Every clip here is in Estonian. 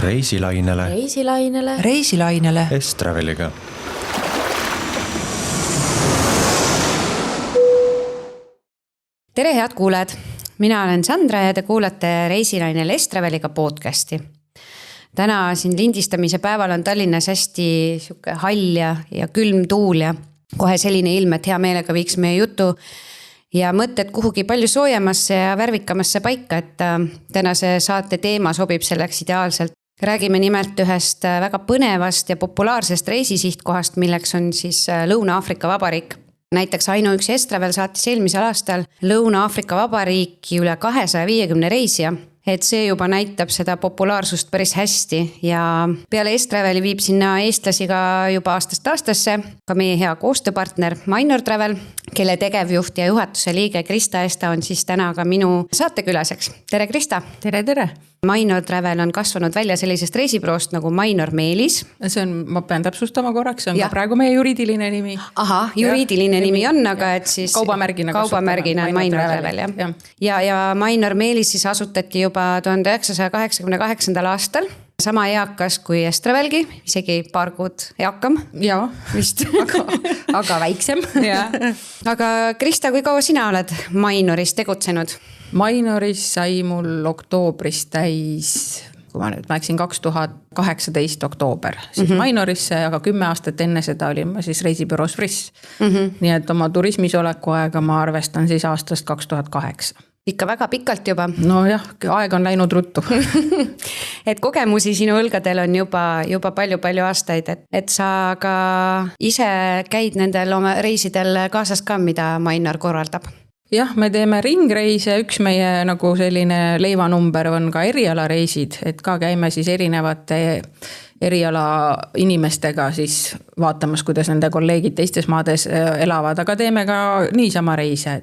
Reisilainele S-Traveliga. Tere head kuulajad, mina olen Sandra ja te kuulate Reisilainele S-Traveliga podcasti. Täna siin lindistamise päeval on Tallinnas hästi hall ja külm tuul ja kohe selline ilm, et hea meelega viiks meie jutu ja mõtted kuhugi palju soojemasse ja värvikamasse paika, et tänase saate teema sobib selleks ideaalselt. Räägime nimelt ühest väga põnevast ja populaarsest reisisihtkohast, milleks on siis Lõuna-Aafrika Vabariik. Näiteks ainuüksi S-Travel saatis eelmisel aastal Lõuna-Aafrika Vabariiki üle 250 reisija. Et see juba näitab seda populaarsust päris hästi ja peale S-Traveli viib sinna eestlasi ka juba aastast aastasse ka meie hea koostööpartner Mainor Travel, kelle tegevjuht ja juhatuse liige Krista Esta on siis täna ka minu saatekülaseks. Tere Krista! Tere! Mainor Travel on kasvanud välja sellisest reisibüroost nagu Mainor Meelis. See on, ma pean täpsustama korraks, see on ka praegu meie juriidiline nimi. Aha, juriidiline nimi on, aga et siis kaubamärgina on Mainor Travel. Ja Mainor Meelis siis asutati juba 1988. aastal. Sama eakas kui S-Travelgi, isegi paar kuud eakam. Jaa, vist. aga väiksem. Aga Krista, kui kaua sina oled Mainoris tegutsenud? Mainoris sai mul oktoobris täis, kui ma nüüd läksin 2018 oktoober, siis Mainorisse, aga 10 aastat enne seda olin ma siis reisibüroos Friss. Nii et oma turismis oleku aega ma arvestan siis aastast 2008. Ikka väga pikalt juba. No jah, aeg on läinud ruttu. Et kogemusi sinu õlgadel on juba palju aastaid, et sa ka ise käid nendel oma reisidel kaasas ka, mida Mainor korraldab. Jah, me teeme ringreise, üks meie nagu selline leivanumber on ka erialareisid, et ka käime siis erinevate eriala inimestega siis vaatamas, kuidas nende kolleegid teistes maades elavad, aga teeme ka niisama reise,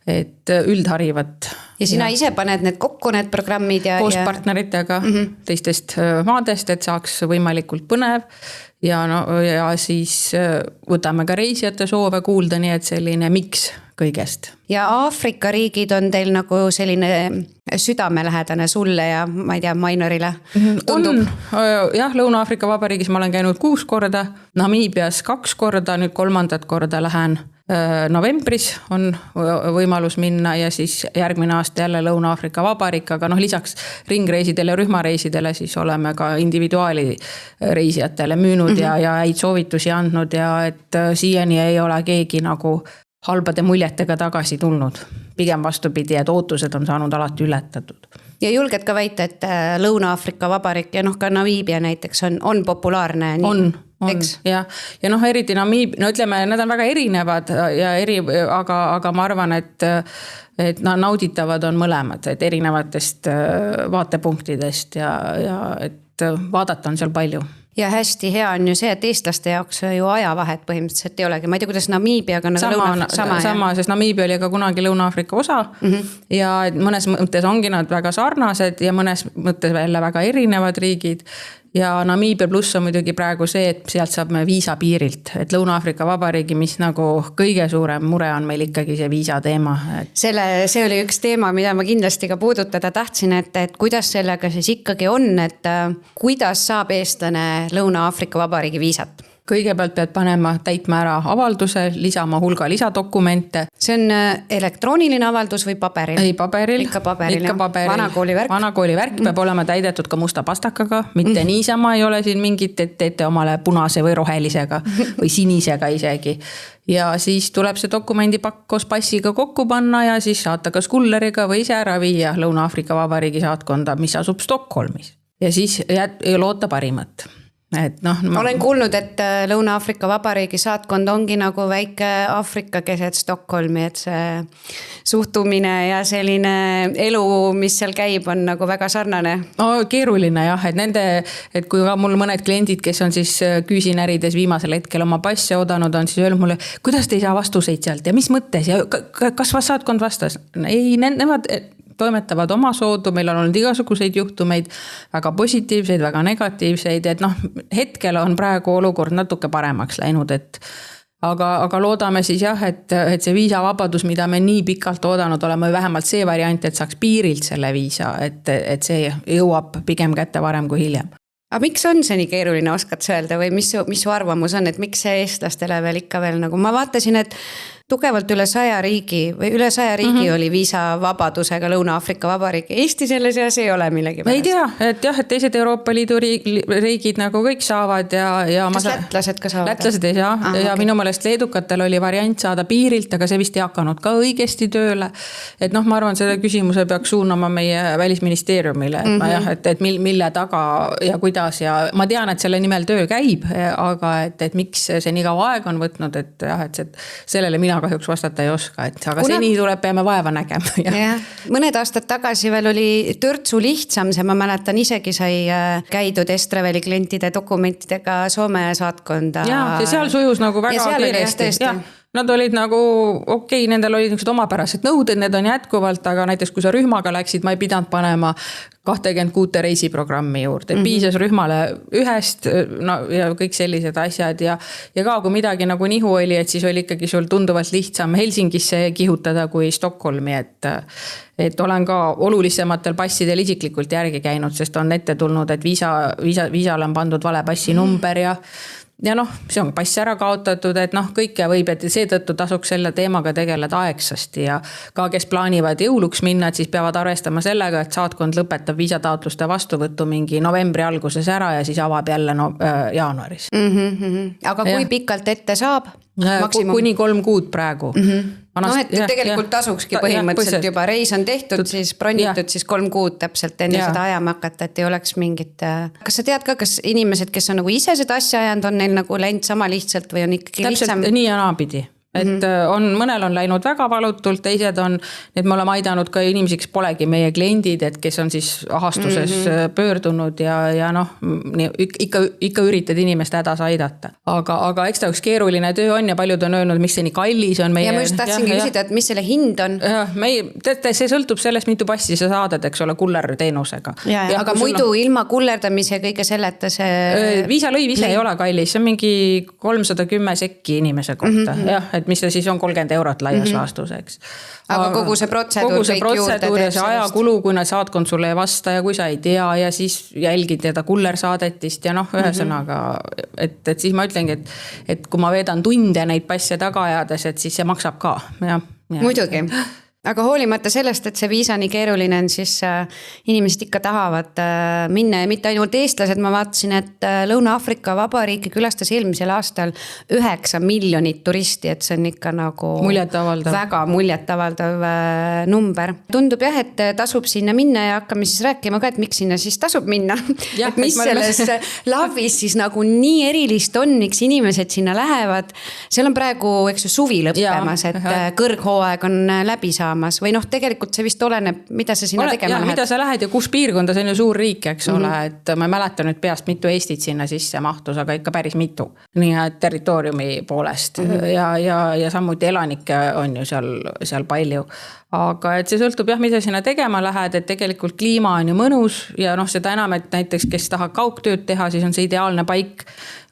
et üldharivat. Ja sina ise paned need kokku, need programmid koos partneritega teistest maadest, et saaks võimalikult põnev ja siis võtame ka reisijate soove kuulda, nii et selline miks kõigest. Ja Aafrika riigid on teil nagu selline südamelähedane sulle ja ma ei tea, Mainorile tundub? Jah, Lõuna-Aafrika Vabariigis ma olen käinud 6 korda, Namiibias 2 korda, nüüd 3. korda lähen novembris on võimalus minna ja siis järgmine aasta jälle Lõuna-Aafrika Vabariik, aga lisaks ringreisidele ja rühmareisidele siis oleme ka individuaali reisijatele müünud ja häid soovitusi andnud ja et siiani ei ole keegi nagu halbade muljetega tagasi tulnud. Pigem vastupidi, et ootused on saanud alati ületatud. Ja julged ka väita, et Lõuna-Aafrika Vabariik ja ka Namiibia näiteks on populaarne? On. Ja eriti Namiibia, ütleme, nad on väga erinevad, aga ma arvan, et nauditavad on mõlemad, et erinevatest vaatepunktidest ja et vaadata on seal palju. Ja hästi hea on ju see, et eestlaste jaoks ju ajavahet põhimõtteliselt ei olegi. Ma ei tea, kuidas Namiibiaga sama, sest Namiibia oli ka kunagi Lõuna-Aafrika osa ja mõnes mõttes ongi nad väga sarnased ja mõnes mõttes jälle väga erinevad riigid. Ja Namiibia pluss on muidugi praegu see, et sealt saab me viisa piirilt, et Lõuna-Aafrika Vabariigi, mis nagu kõige suurem mure on meil ikkagi see viisa teema. See oli üks teema, mida ma kindlasti ka puudutada tahtsin, et kuidas sellega siis ikkagi on, et kuidas saab eestlane Lõuna-Aafrika Vabariigi viisat? Kõigepealt pead panema täitma ära avalduse, lisama hulga lisadokumente. See on elektrooniline avaldus või paberil? Ei, paberil. Ikka paberil. Vanakooli värk peab olema täidetud ka musta pastakaga, mitte niisama ei ole siin mingit, et teete omale punase või rohelisega või sinisega isegi. Ja siis tuleb see dokumendipakk koos passiga kokku panna ja siis saata kas kulleriga või ise ära viia Lõuna-Aafrika Vabariigi saatkonda, mis asub Stockholmis. Ja siis loota parimat. Olen kuulnud, et Lõuna-Aafrika Vabariigi saatkond ongi nagu väike Aafrika keset Stockholmi, et see suhtumine ja selline elu, mis seal käib, on nagu väga sarnane. Keeruline jah, et kui ka mul mõned kliendid, kes on siis küüsinärides viimasel hetkel oma passe odanud, on siis öelnud mulle, kuidas te ei saa vastuseid sealt ja mis mõttes ja kas saatkond vastas? Ei, nemad toimetavad oma soodu, meil on olnud igasuguseid juhtumeid, väga positiivseid, väga negatiivseid, et hetkel on praegu olukord natuke paremaks läinud, et aga loodame siis jah, et see viisavabadus, mida me nii pikalt oodanud oleme, vähemalt see variant, et saaks piirilt selle viisa, et see jõuab pigem kätte varem kui hiljem. Aga miks on see nii keeruline, oskad sa öelda või mis su arvamus on, et miks see eestlastele veel ikka veel nagu, ma vaatasin, et tugevalt üle 100 riigi oli viisavabadusega Lõuna-Aafrika Vabariik. Eesti selle seas ei ole millegi pärast. Ei tea, et jah, et teised Euroopa Liidu riigid nagu kõik saavad ja kas lätlased ka saavad? Lätlased ei saa ja minu meelest leedukatel oli variant saada piirilt, aga see vist ei hakanud ka õigesti tööle. Et ma arvan, selle küsimuse peaks suunama meie välisministeeriumile, et mille taga ja kuidas ja ma tean, et selle nimel töö käib, aga et miks see nii kaua aeg on võtnud, et jah, et sellele mina kahjuks vastata ei oska, aga seni peame vaeva nägema. Ja. Mõned aastad tagasi veel oli törtsu lihtsam, see ma mäletan isegi sai käidud Estreveli klientide dokumentidega Soome saatkonda. Ja seal sujus nagu väga kiiresti. Nad olid nagu, nendel olid niisugused omapärased nõuded, need on jätkuvalt, aga näiteks kui sa rühmaga läksid, ma ei pidanud panema 26 reisiprogrammi juurde. Piisas rühmale ühest ja kõik sellised asjad ja ka kui midagi nagu nihu oli, et siis oli ikkagi sul tunduvalt lihtsam Helsingisse kihutada kui Stockholmi, et olen ka olulisematel passidel isiklikult järgi käinud, sest on ette tulnud, et viisale on pandud vale passi number ja see on pass ära kaotatud, et kõike võib, et seetõttu tasuks selle teemaga tegeleda aegsasti ja ka kes plaanivad jõuluks minna, et siis peavad arvestama sellega, et saatkond lõpetab viisataotluste vastuvõttu mingi novembri alguses ära ja siis avab jälle jaanuaris. Aga kui pikalt ette saab? Kuni 3 kuud praegu. Et tegelikult tasukski põhimõtteliselt juba reis on tehtud, siis bronnitud siis 3 kuud täpselt enne seda ajama hakata, et ei oleks mingit. Kas sa tead ka, kas inimesed, kes on nagu ise seda asja ajanud, on neil nagu läinud sama lihtsalt või on ikkagi lihtsam? Täpselt nii ja naapidi. Et mõnel on läinud väga valutult, teised on, et me oleme aidanud ka inimesi, kes polegi meie kliendid, et kes on siis ahastuses pöördunud ja ikka üritad inimest hädas aidata. Aga eks ta üks keeruline töö on ja paljud on öelnud, miks see nii kallis on meie. Ja ma just tahtsingi küsida, et mis selle hind on? See sõltub sellest, mitu passi sa saadad, eks ole, kullerteenusega. Aga muidu ilma kullerdamise kõige selleta see... Viisalõiv ise ei ole kallis, see on mingi 310 sekki inimese kohta, et mis see siis on 30 eurot laias laastus, eks. Aga kogu see protseduur ja see ajakulu, kui nad saatkond sulle ei vasta ja kui sa ei tea ja siis jälgid teda kullersaadetist ja ühesõnaga, et siis ma ütlengi, et kui ma veedan tunde neid passe taga ajades, et siis see maksab ka. Muidugi. Aga hoolimata sellest, et see viisa nii keeruline on, siis inimesed ikka tahavad minna ja mitte ainult eestlased. Ma vaatasin, et Lõuna-Aafrika Vabariiki külastas eelmisel aastal 9 miljonit turisti, et see on ikka nagu väga muljetavaldav number. Tundub jah, et tasub sinna minna ja hakkame siis rääkima ka, et miks sinna siis tasub minna. Et mis selles lahvis siis nagu nii erilist on, miks inimesed sinna lähevad. Seal on praegu suvi lõppemas, et kõrghooaeg on läbi saanud. Või tegelikult see vist oleneb, mida sa sinna tegema lähed. Mida sa lähed ja kus piirkonda, see on ju suur riik, eks ole, et ma ei mäleta nüüd peast mitu Eestit sinna sisse mahtus, aga ikka päris mitu. Nii et territooriumi poolest ja samuti elanikke on ju seal palju. Aga et see sõltub mida sinna tegema lähed, et tegelikult kliima on ju mõnus ja seda enam, et näiteks kes tahab kaugtööd teha, siis on see ideaalne paik.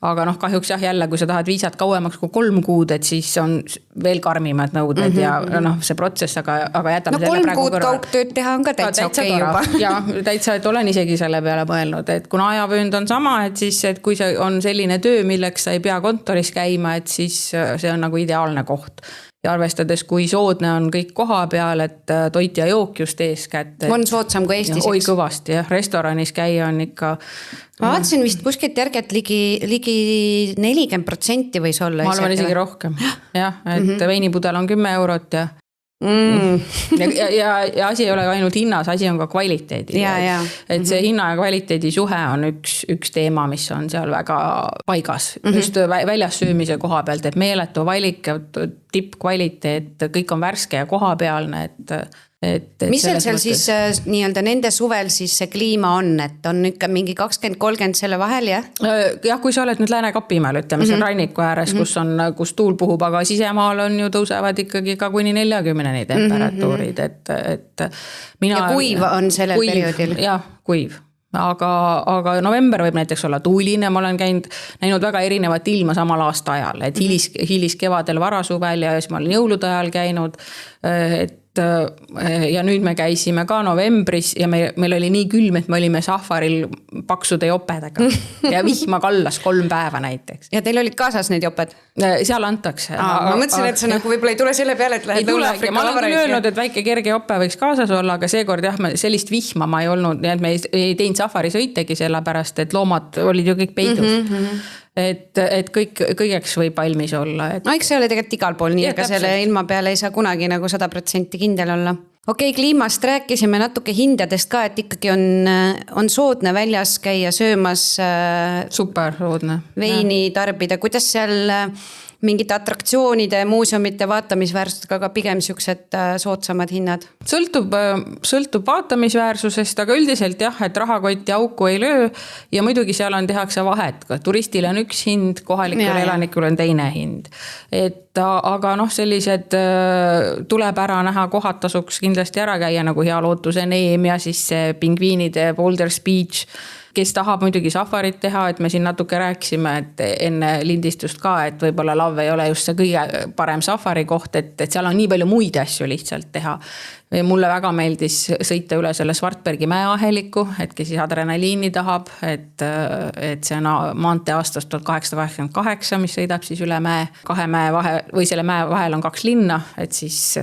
Aga kahjuks jälle, kui sa tahad viisat kauemaks kui 3 kuud, et siis on veel karmimad nõuded ja see protsess, aga jätame selle praegu kõrval. 3 kuud kaugtööd teha on ka täitsa okei juba. Ja täitsa, et olen isegi selle peale mõelnud, et kuna ajavöönd on sama, et siis, et kui see on selline töö, milleks sa ei pea kontoris käima, et siis see on nagu ideaalne koht. Ja arvestades, kui soodne on kõik koha peal, et toit ja jook just eeskätt. On soodsam kui Eestis. Oi kõvasti, restoranis käia on ikka. Ma vaatasin vist kuskilt järgi, et ligi 40% võis olla. Ma arvan isegi rohkem. Et veinipudel on 10 eurot ja ja asi ei ole ainult hinnas, asi on ka kvaliteedi. Et see hinna ja kvaliteedi suhe on üks teema, mis on seal väga paigas. Just väljas söömise koha pealt, et meeletu valik, tippkvaliteet, kõik on värske ja kohapealne, mis seal siis nii-öelda nende suvel siis see kliima on, et on ikka mingi 20-30 selle vahel, jah? Jah, kui sa oled nüüd Lääne-Kapimäel, ütleme seal ranniku ääres, kus tuul puhub, aga sisemaal on ju tõusevad ikkagi ka kuni 40 temperatuurid, et mina... Ja kuiv on sellel perioodil? Jah, kuiv. aga november võib näiteks olla tuuline, ma olen näinud väga erinevat ilma samal aasta ajal, et hilis kevadel, varasuvel ja siis ma olen jõulude ajal käinud, ja nüüd me käisime ka novembris ja meil oli nii külm, et me olime safaril paksude jopedega ja vihma kallas 3 päeva näiteks. Ja teil olid kaasas need joped? Seal antakse. Ma mõtlesin, et see nagu võib-olla ei tule selle peale, et lähed Lõuna-Afrika ma olen küll öelnud, et väike kerge jope võiks kaasas olla, aga seekord jah, sellist vihma ma ei olnud, nii et me ei teinud safari sõitegi sellepärast, et loomad olid ju kõik peidus. Et kõigeks võib valmis olla. No eks see ole tegelikult igal pool nii, aga selle ilma peale ei saa kunagi nagu 100% kindel olla. Okei, kliimast rääkisime natuke hindadest ka, et ikkagi on soodne väljas käia söömas. Super soodne. Veini tarbida, kuidas seal mingite atraktsioonide, muuseumite vaatamisväärsustega, aga pigem siuksed soodsamad hinnad? Sõltub vaatamisväärsusest, aga üldiselt jah, et rahakotti auku ei löö ja muidugi seal tehakse vahet. Turistile on üks hind, kohalikul elanikul on teine hind. Aga sellised tuleb ära näha kohad tasuks kindlasti ära käia nagu Hea Lootuse Neem ja siis see pingviinide Boulders Beach, kes tahab muidugi safarit teha, et me siin natuke rääkisime, et enne lindistust ka, et võib-olla Lav ei ole just see kõige parem safari koht, et seal on nii palju muid asju lihtsalt teha. Mulle väga meeldis sõita üle selle Svartbergi mäeaheliku, et kes siis adrenaliini tahab, et see on maantee aastast 1888, mis sõidab siis üle mäe, 2 mäe vahel, või selle mäe vahel on 2 linna, et siis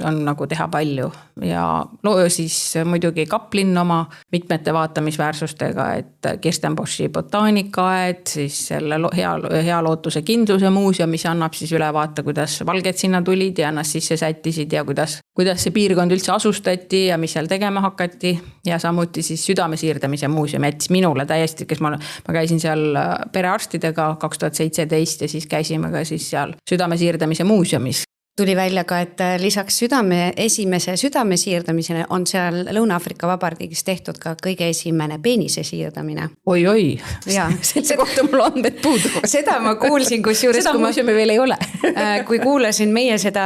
on nagu teha palju. Ja siis muidugi Kaplinn oma mitmete vaatamisväärsustega, et Kirstenboshi botaanikaaed, siis selle Hea Lootuse kindluse muuseum, mis annab siis ülevaate, kuidas valged sinna tulid ja ennast sisse sättisid ja kuidas see piirkond üldse asustati ja mis seal tegema hakati ja samuti siis südamesiirdamise muuseum jättis minule täiesti, kes ma käisin seal perearstidega 2017 ja siis käisime ka siis seal südamesiirdamise muuseumis. Tuli välja ka, et lisaks esimese südamesiirdamisele on seal Lõuna-Afrika Vabariigis tehtud ka kõige esimene peenise siirdamine. Oi. Selle kohta mul andmed puudu. Seda ma kuulsin, kusjuures. Seda muuseumi veel ei ole. Kui kuulasin meie seda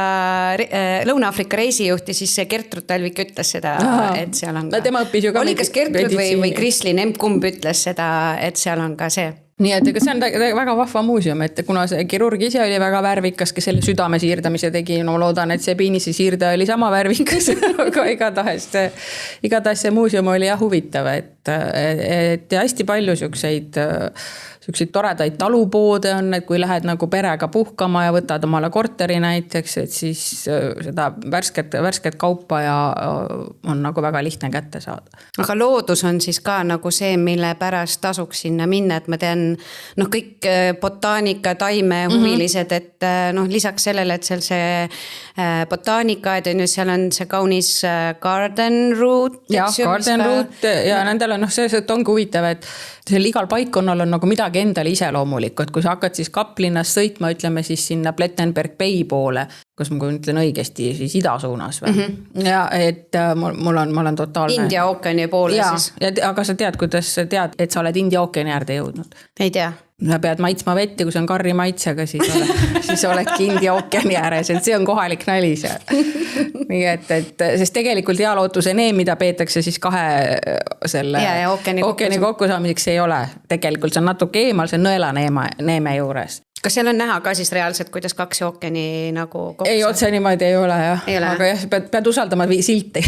Lõuna-Afrika reisijuhti, siis Gertrud Talvik ütles seda, et seal on ka. Tema õppis ju ka. Oli kas Gertrud või Krislin Emkumb ütles seda, et seal on ka see. Nii et see on väga vahva muuseum, et kuna see kirurg ise oli väga värvikas, kes selle südame siirdamise tegi, no loodan, et see peenise siirde oli sama värvikas, aga igatahes see muuseum oli huvitav, et hästi palju siukseid toredaid talupoode on, et kui lähed nagu perega puhkama ja võtad omale korteri näiteks, et siis seda värsket kaupa ja on nagu väga lihtne kätte saada. Aga loodus on siis ka nagu see, mille pärast tasuks sinna minna, et ma tean, kõik botaanika, taime huvilised, et lisaks sellele, et seal see botaanika, et seal on see kaunis garden route. Garden route ja nendel on see ongi huvitav, et seal igal paikkonnal on nagu midagi endale iseloomulikku, et kui sa hakkad siis Kaplinnas sõitma, ütleme siis sinna Plettenberg Bay poole, kus ma ütlen õigesti, siis ida suunas või? Ja et mul on totaalne. India ookeani poole siis. Aga sa tead, kuidas sa tead, et sa oled India ookeani äärde jõudnud? Ei tea. Sa pead maitsma vett ja kui see on karri maitsega, siis oledki India ookeani ääres, et see on kohalik nali seal. Nii et sest tegelikult Hea Lootuse Neem, mida peetakse siis 2 selle ookeani kokkusaamiseks ei ole. Tegelikult see on natuke eemal, see on Nõela neeme juures. Kas seal on näha ka siis reaalselt, kuidas 2 ookeani nagu kokku? Ei, otse niimoodi ei ole jah. Aga jah, pead usaldama silti.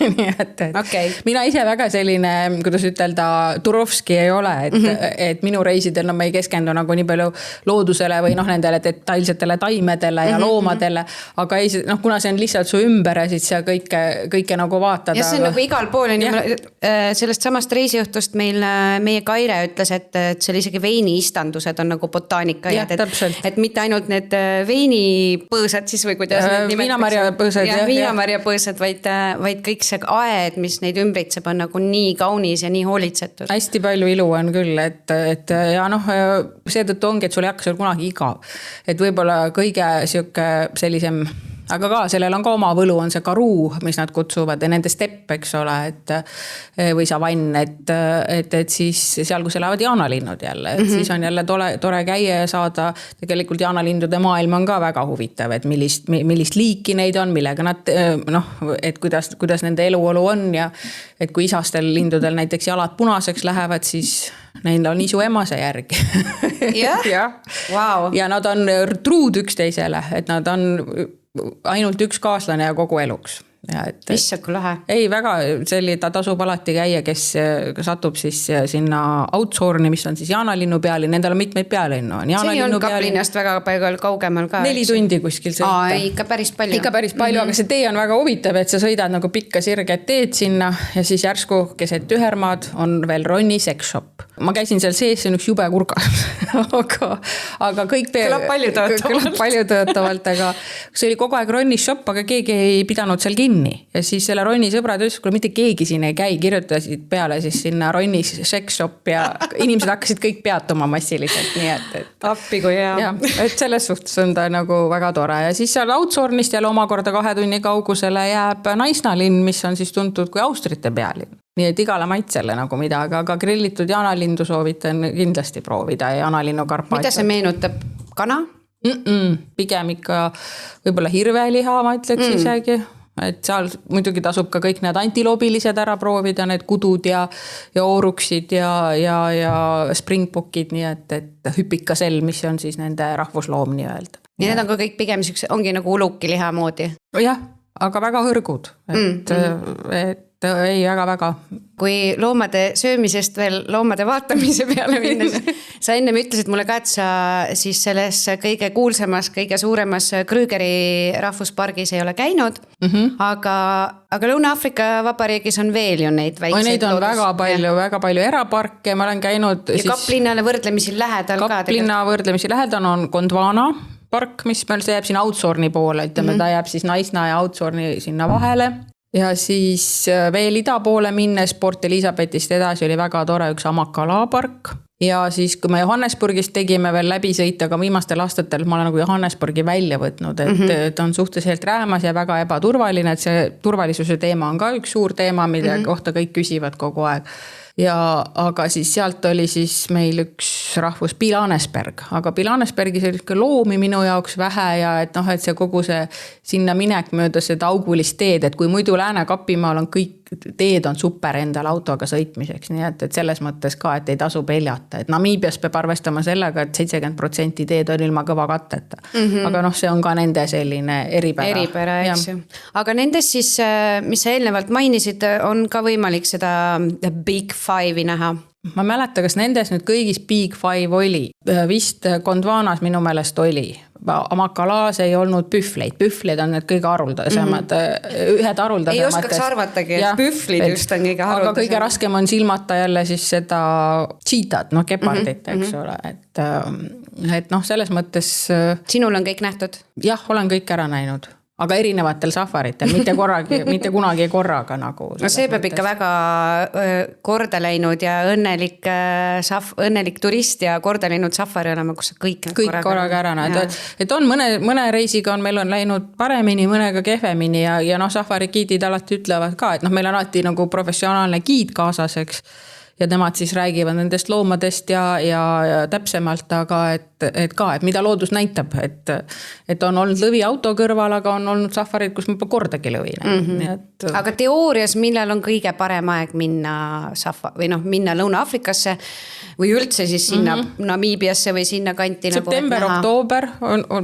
Nii et mina ise väga selline, kuidas ütelda, Turovski ei ole, et minu reisidel ma ei keskendu nagu nii palju loodusele või nendele detailsetele taimedele ja loomadele, aga kuna see on lihtsalt su ümber, siis sa kõike nagu vaatada. Ja see on nagu igal pool. Sellest samast reisijuhtust meie Kaire ütles, et seal isegi veiniistandused on nagu botaanika ja et mitte ainult need veinipõõsad siis või kuidas need viinamarjapõõsad. Viinamarjapõõsad, vaid kõik see aed, mis neid ümbritseb, on nagu nii kaunis ja nii hoolitsetud. Hästi palju ilu on küll, et ja seetõttu ongi, et sul ei hakka seal kunagi igav. Et võib-olla kõige sellisem aga ka sellel on ka oma võlu, on see karuu, mis nad kutsuvad ja nende stepp, eks ole, või savann, et siis seal, kus elavad jaanalinnud jälle, et siis on jälle tore käia ja saada, tegelikult jaanalindude maailm on ka väga huvitav, et millist liiki neid on, millega nad, et kuidas nende eluolu on ja et kui isastel lindudel näiteks jalad punaseks lähevad, siis neil on isu emase järgi. Ja? Wow. Ja nad on truud üksteisele, et nad on ainult üks kaaslane ja kogu eluks. Issand, kui lahe. Ei, väga ta tasub alati käia, kes satub siis sinna Outshorni, mis on siis jaanalinnu pealinn, nendel on mitmeid pealinnu. See on Kaplinnast väga palju kaugemal ka. 4 tundi kuskil sõita. Ikka päris palju. Ikka päris palju, aga see tee on väga huvitav, et sa sõidad nagu pikka sirget teed sinna ja siis järsku keset Tühermaad on veel Ronni sex shop. Ma käisin seal sees, see on üks jube kurgas. aga kõik kõlab palju töötavalt, aga see oli kogu aeg Ronni shop, aga keegi ei pidanud seal kinni. Ja siis selle Ronni sõbrad ütles, kui mitte keegi siin ei käi, kirjutasid peale siis sinna Ronni sex shop ja inimesed hakkasid kõik peatuma massiliselt. Nii et appi kui hea. Ja, et selles suhtes on ta nagu väga tore. Ja siis seal Outshornist jälle omakorda 2 tunni kaugusele jääb Naisnalinn, mis on siis tuntud kui Austrite pealinn. Nii et igale maitsele nagu midagi, aga grillitud jaanalindu soovitan kindlasti proovida ja jaanalinnu karpaatiat. Mida see meenutab? Kana? Pigem ikka võib-olla hirveliha, ma ütleks isegi. Et seal muidugi tasub ka kõik need antiloobilised ära proovida, need kudud ja ooruksid ja springbookid, nii et hüpikasell, mis on siis nende rahvusloom nii öelda. Ja need on ka kõik pigem ongi nagu ulukiliha moodi. Jah, aga väga hõrgud, et ei väga. Kui loomade söömisest veel loomade vaatamise peale minnes, sa ennem ütlesid mulle ka, et sa siis selles kõige kuulsamas, kõige suuremas Krügeri rahvuspargis ei ole käinud, aga Lõuna-Aafrika Vabariigis on veel ju neid väikseid neid on väga palju eraparke, ma olen käinud ja Kaplinnale võrdlemisi lähedal ka. Kaplinna võrdlemisi lähedal on Gondwana park, mis meil see jääb siin Outshorni poole, ütleme, ta jääb siis Naisna ja Outshorni sinna vahele. Ja siis veel ida poole minnes Port Elizabethist edasi oli väga tore üks Amakala park. Ja siis kui me Johannesburgist tegime veel läbi sõita, aga viimastel aastatel ma olen nagu Johannesburgi välja võtnud, et on suhteliselt räämas ja väga ebaturvaline, et see turvalisuse teema on ka üks suur teema, mille kohta kõik küsivad kogu aeg. Aga siis sealt oli siis meil üks rahvus Pilanesberg, aga Pilanesbergis oli loomi minu jaoks vähe ja et see kogu see sinna minek mööda seda augulist teed, et kui muidu Lääne-Kapimaal on kõik teed on super endal autoga sõitmiseks, nii et selles mõttes ka, et ei tasu peljata, et Namiibias peab arvestama sellega, et 70% teed on ilma kõva katteta, aga see on ka nende selline eripära, eks ju. Aga nendes siis, mis sa eelnevalt mainisid, on ka võimalik seda Big Five'i näha? Ma mäleta, kas nendes nüüd kõigis Big Five oli. Vist Gondwanas minu meelest oli. Amakalaas ei olnud pühvleid. Pühvleid on need kõige aruldasemad. Ühed aruldasemad. Ei oskaks arvatagi, et pühvlid just on kõige aruldasemad. Aga kõige raskem on silmata jälle siis seda cheetad, gepardit, eks ole. Et selles mõttes... Sinul on kõik nähtud? Jah, olen kõik ära näinud. Aga erinevatel safaritel, mitte kunagi korraga nagu. No see peab ikka väga korda läinud ja õnnelik turist ja korda läinud safari olema, kus sa kõik korraga ära näed. Et on mõne reisiga meil on läinud paremini, mõnega kehvemini ja safari giidid alati ütlevad ka, et meil on alati nagu professionaalne giid kaasas, eks. Ja nemad siis räägivad nendest loomadest ja täpsemalt, aga et mida loodus näitab, et on olnud lõvi auto kõrval, aga on olnud safarid, kus ma pole kordagi lõvi näinud. Aga teoorias, millal on kõige parem aeg minna minna Lõuna-Afrikasse või üldse siis sinna Namiibiasse või sinna kanti? September, oktoober,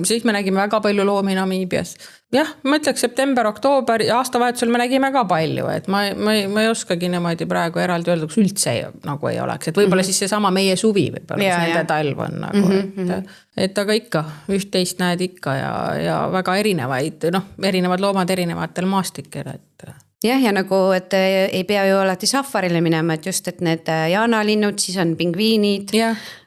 siis me nägime väga palju loomi Namiibias. Jah, ma ütleks september, oktoober ja aastavahetusel me nägime ka palju, et ma ei oskagi niimoodi praegu eraldi öelda, kus üldse nagu ei oleks, et võib-olla siis see sama meie suvi võib-olla, kus nende talv on nagu, et aga ikka, üht-teist näed ikka ja väga erinevad loomad erinevatel maastikel, et... Jah, ja nagu, et ei pea ju alati safarile minema, et just, et need jaanalinnud, siis on pingviinid,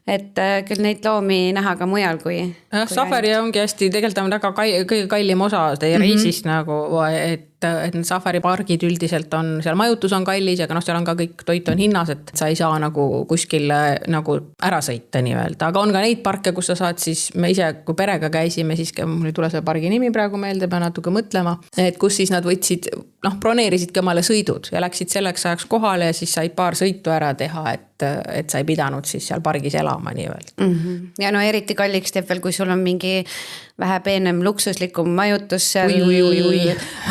et küll neid loomi näha ka mujal kui safari ongi hästi, tegelikult on väga kõige kallim osa teie reisist nagu, et need safaripargid üldiselt on, seal majutus on kallis, aga seal on ka kõik toit on hinnas, et sa ei saa nagu kuskil nagu ära sõita nii-öelda, aga on ka neid parke, kus sa saad siis, me ise kui perega käisime, siis mul ei tule selle pargi nimi praegu meelde, pean natuke mõtlema, et kus siis nad võtsid, broneerisidki omale sõidud ja läksid selleks ajaks kohale ja siis said paar sõitu ära teha, et sa ei pidanud siis seal pargis elama nii-öelda. Ja no eriti kalliks teeb veel, kui sul on mingi vähe peenem luksuslikum majutus seal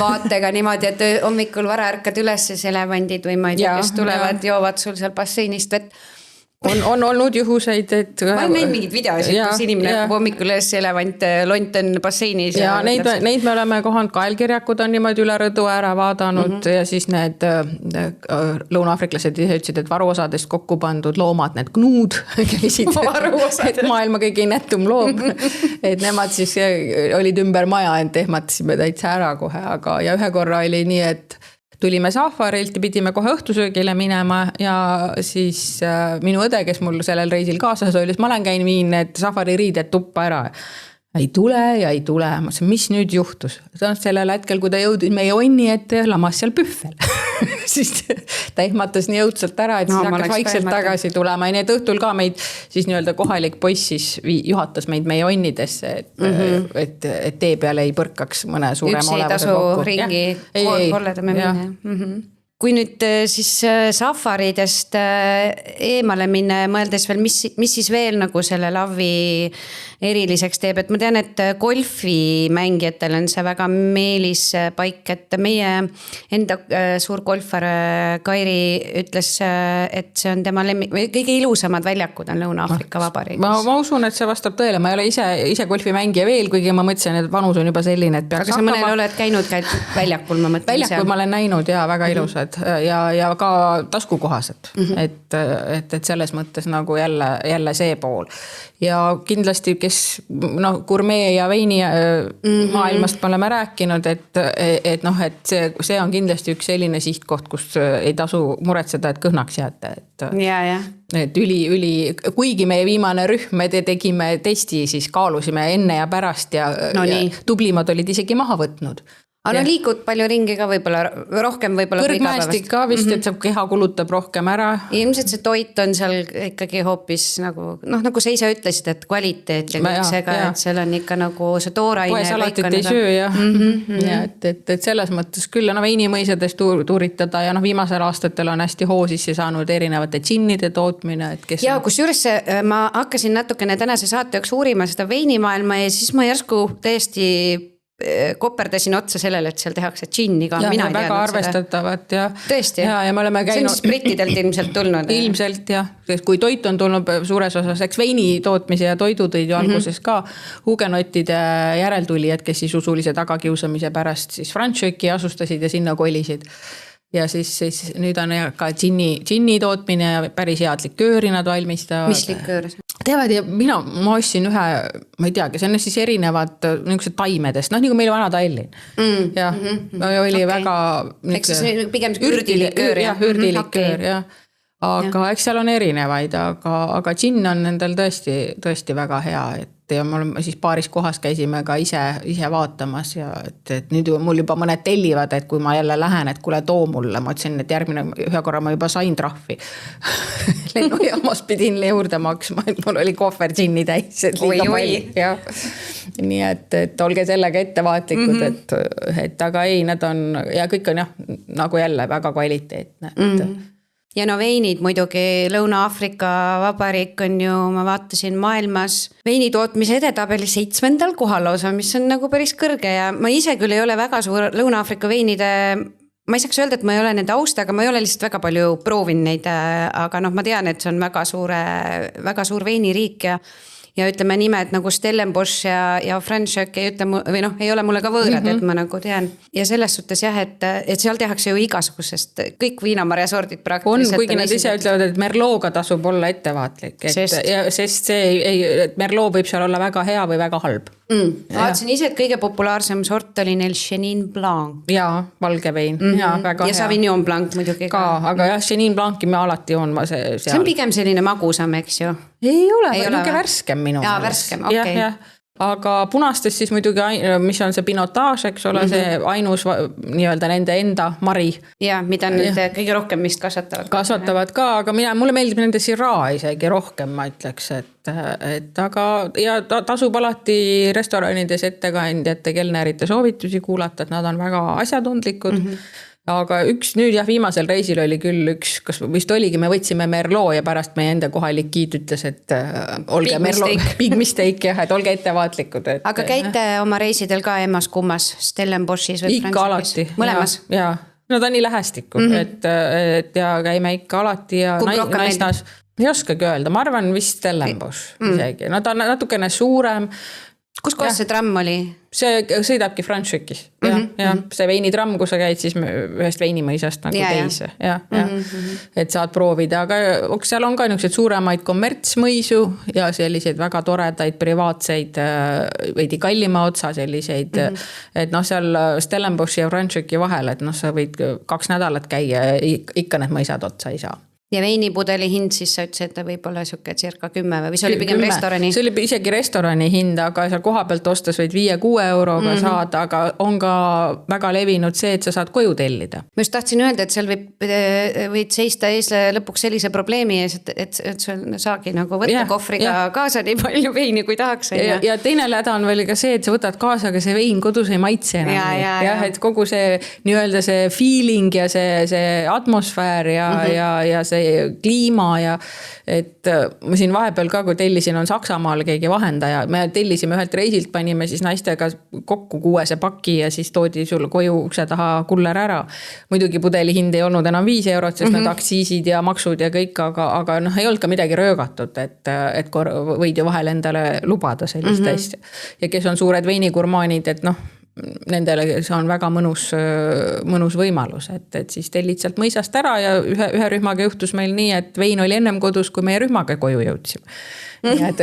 vaatega niimoodi, et hommikul vara ärkad üles elevandid või ma ei tea, kes tulevad, joovad sul seal basseinist vett. On olnud juhuseid, et ma olen näinud mingid videosid, kus inimene hakkab hommikul üles elevant, lont on basseinis. Ja neid me oleme kohanud, kaelkirjakud on niimoodi üle rõdu ära vaadanud ja siis need lõunaafriklased ise ütlesid, et varuosadest kokku pandud loomad, need gnuud käisid, et maailma kõige inetum loom, et nemad siis olid ümber maja, et ehmatasime täitsa ära kohe, aga ja ühe korra oli nii, et tulime safarilt ja pidime kohe õhtusöögile minema ja siis minu õde, kes mul sellel reisil kaasas oli, ma olen käinud viin need safari riided tuppa ära. Ei tule ja ei tule. Ma ütlesin, mis nüüd juhtus? Sellel hetkel, kui ta jõudis meie onni, et lamas seal pühvel. Siis ta ehmatas nii õudselt ära, et siis hakkas vaikselt tagasi tulema. Ja need õhtul ka meid, siis nii-öelda kohalik poiss siis juhatas meid meie onnidesse, et tee peale ei põrkaks mõne suurema olevuse kokku. Üks ei tasu ringi kolledame minna. Kui nüüd siis safaridest eemale minna ja mõeldes veel, mis siis veel nagu selle lavi eriliseks teeb, et ma tean, et golfimängijatel on see väga meelis paik, et meie enda suur golfar Kairi ütles, et see on tema kõige ilusamad väljakud on Lõuna-Aafrika Vabariigis. Ma usun, et see vastab tõele, ma ei ole ise golfimängija veel, kuigi ma mõtlesin, et vanus on juba selline, et peaks aga sa mõnel oled käinud väljakul, ma mõtlen. Väljakul ma olen näinud ja väga ilusad ja ka taskukohased, et selles mõttes nagu jälle see pool. Ja kindlasti, kes gurmee ja veini maailmast me oleme rääkinud, et see on kindlasti üks selline sihtkoht, kus ei tasu muretseda, et kõhnaks jääte. Et kuigi meie viimane rühm, me tegime testi, siis kaalusime enne ja pärast ja tublimad olid isegi maha võtnud. Aga liikud palju ringi ka võib-olla, rohkem võib-olla kõrgmäestik ka vist, et see keha kulutab rohkem ära. Ilmselt see toit on seal ikkagi hoopis nagu sa ise ütlesid, et kvaliteet ja kõik see ka, et seal on ikka nagu see tooraine. Poes alatit ei söö ja et selles mõttes küll veinimõisadest tuuritada ja viimasel aastatel on hästi hoo sisse saanud erinevate džinnide tootmine. Ja kus juures ma hakkasin natukene tänase saate üks uurima seda veinimaailma ja siis ma järsku täiesti koperdasin otsa sellele, et seal tehakse džinni ka. Ja väga arvestatavat ja. Tõesti? Ja me oleme käinud. See on siis brittidelt ilmselt tulnud. Ilmselt jah, kui toit on tulnud suures osas, eks veini tootmise ja toidu tõid ju alguses ka hugenottide järeltulijad, kes siis usulise tagakiusamise pärast siis Franschöki asustasid ja sinna kolisid. Ja siis nüüd on ka džinni tootmine ja päris head likööri nad valmistavad. Mis liköör? Teavad ja ma ostsin ühe, ma ei teagi, see on siis erinevad niisugused taimedest, nagu meil vana Tallinn. Ja oli väga eks see pigem ürdiliköör. Jah, ürdiliköör, jah. Aga eks seal on erinevaid, aga džinn on nendel tõesti väga hea, et ja me siis paaris kohas käisime ka ise vaatamas ja et nüüd mul juba mõned tellivad, et kui ma jälle lähen, et kuule too mulle, ma ütlesin, et järgmine ühe korra ma juba sain trahvi. Lennujaamas pidin juurde maksma, et mul oli kohver džinni täis, et liiga palju. Nii et olge sellega ettevaatlikud, et aga ei, nad on ja kõik on jah, nagu jälle väga kvaliteetne. Ja veinid muidugi, Lõuna-Aafrika Vabariik on ju, ma vaatasin maailmas veinitootmise edetabeli 7. kohal osa, mis on nagu päris kõrge ja ma ise küll ei ole väga suur Lõuna-Aafrika veinide, ma ei saaks öelda, et ma ei ole nende austa, aga ma ei ole lihtsalt väga palju proovin neid, aga ma tean, et see on väga suur veiniriik ja ütleme nimed nagu Stellenbosch ja Franschök ei ole mulle ka võõrad, et ma nagu tean. Ja selles suhtes jah, et seal tehakse ju igasugusest, kõik viinamarjasordid praktiliselt. Kuigi nad ise ütlevad, et Merlot'ga tasub olla ettevaatlik. Sest see Merlot võib seal olla väga hea või väga halb. Vaatasin ise, et kõige populaarsem sort oli neil Chenin Blanc. Jaa, valge vein. Ja, väga ja Sauvignon Blanc muidugi ka. Aga jah, Chenin Blanc'i me alati joonma seal. See on pigem selline magusam, eks ju? Ei ole värskem minu. Jaa, värskem, okei. Aga punastes siis muidugi, mis on see pinotaaž, eks ole, see ainus nii-öelda nende enda mari. Ja, mida nüüd kõige rohkem vist kasvatavad. Kasvatavad ka, aga mulle meeldib nende Syrah isegi rohkem, ma ütleks, et aga ja tasub alati restoranides ettekandjate, kelnerite soovitusi kuulata, et nad on väga asjatundlikud. Aga üks nüüd jah, viimasel reisil oli küll üks, kas vist oligi, me võtsime Merlot ja pärast meie enda kohalik giid ütles, et olge big mistake jah, et olge ettevaatlikud. Aga käite oma reisidel ka emmas kummas, Stellenboschis või ikka alati. Mõlemas? Jaa, no ta on nii lähestikku, et ja käime ikka alati ja naisnas. Ei oskagi öelda, ma arvan vist Stellenbosch isegi. No ta on natukene suurem. Kus kohas see tramm oli? See sõidabki Franschwikis. See veinitramm, kus sa käid siis ühest veinimõisast nagu teise. Et saad proovida, aga seal on ka niisugused suuremaid kommertsmõisu ja selliseid väga toredaid privaatseid veidi kallima otsa selliseid. Et seal Stellenboschi ja Franschwiki vahel, et sa võid 2 nädalat käia ja ikka need mõisad otsa ei saa. Ja veinipudeli hind siis sa ütlesid, et võib olla circa 10 või see oli pigem restorani? See oli isegi restorani hind, aga seal koha pealt ostas võid 5-6 euroga saada, aga on ka väga levinud see, et sa saad koju tellida. Ma just tahtsin öelda, et seal võid seista ees lõpuks sellise probleemi ees, et saagi nagu võtta kohvriga kaasa nii palju veini, kui tahaks. Ja teine läda on veel ka see, et sa võtad kaasa, aga see vein kodus ei maitse enam. Jah, et kogu see nii-öelda see feeling ja see atmosfäär ja see kliima ja et ma siin vahepeal ka, kui tellisin, on Saksamaal keegi vahendaja. Me tellisime ühelt reisilt, panime siis naistega kokku 6 paki ja siis toodi sul koju ukse taha kuller ära. Muidugi pudeli hind ei olnud enam 5 eurot, sest need aktsiisid ja maksud ja kõik, aga ei olnud ka midagi röögatud, et võid ju vahel endale lubada sellist asja. Ja kes on suured veinigurmaanid, et nendele see on väga mõnus võimalus, et siis tellid sealt mõisast ära ja ühe rühmaga juhtus meil nii, et vein oli ennem kodus, kui meie rühmaga koju jõudsime. Et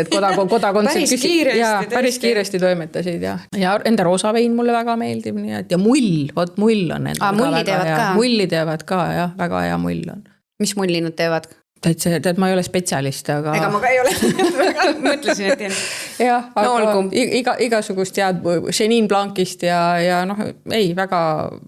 päris kiiresti toimetasid ja enda roosa vein mulle väga meeldib, ja mull on enda mulli teevad ka, jah, väga hea mull on. Mis mulli nad teevad? Tead, ma ei ole spetsialist, aga... Ega ma ka ei ole, mõtlesin, et jah, aga igasugust head Chenin Blanc'ist ja ei, väga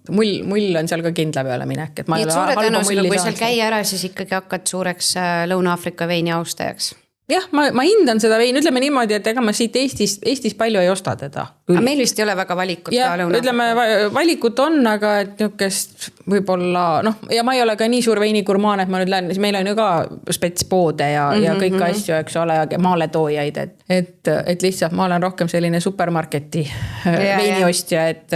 mull on seal ka kindla peale minek. Nii et suure tõenäosusega, kui seal käi ära, siis ikkagi hakkad suureks Lõuna-Aafrika veini austajaks. Jah, ma hindan seda vein, ütleme niimoodi, et ega ma siit Eestis palju ei osta teda. Aga meil vist ei ole väga valikut ka Lõuna-Aafrika. Ütleme, valikut on, aga et niukest võib-olla, ja ma ei ole ka nii suur veinigurmaan, et ma nüüd lähen, meil on ju ka spetspoode ja kõik asju, eks ole, ja maaletoojaid, et lihtsalt ma olen rohkem selline supermarketi veiniostja, et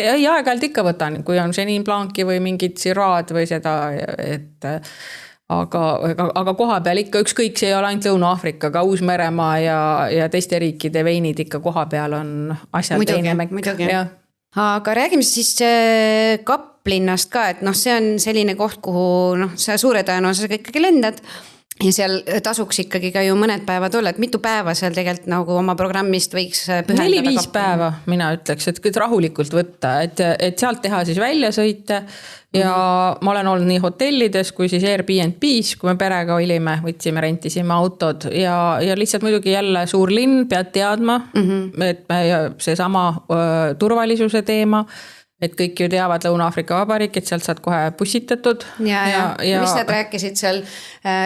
aeg-ajalt ikka võtan, kui on Chenin Blanc'i või mingid Syrah'd või seda, et aga koha peal ikka ükskõik, see ei ole ainult Lõuna-Aafrika, ka Uus-Meremaa ja teiste riikide veinid ikka koha peal on asjad teine mekk. Aga räägime siis Kaplinnast ka, et see on selline koht, kuhu sa suure tõenäosusega ikkagi lendad ja seal tasuks ikkagi ka ju mõned päevad olla, et mitu päeva seal tegelikult nagu oma programmist võiks pühendada? 4-5 päeva, mina ütleks, et rahulikult võtta, et sealt teha siis väljasõite ja ma olen olnud nii hotellides kui siis Airbnb's, kui me perega olime, rentisime autod ja lihtsalt muidugi jälle suur linn, pead teadma, et see sama turvalisuse teema, et kõik ju teavad Lõuna-Aafrika Vabariik, et sealt saad kohe bussitatud. Ja mis nad rääkisid seal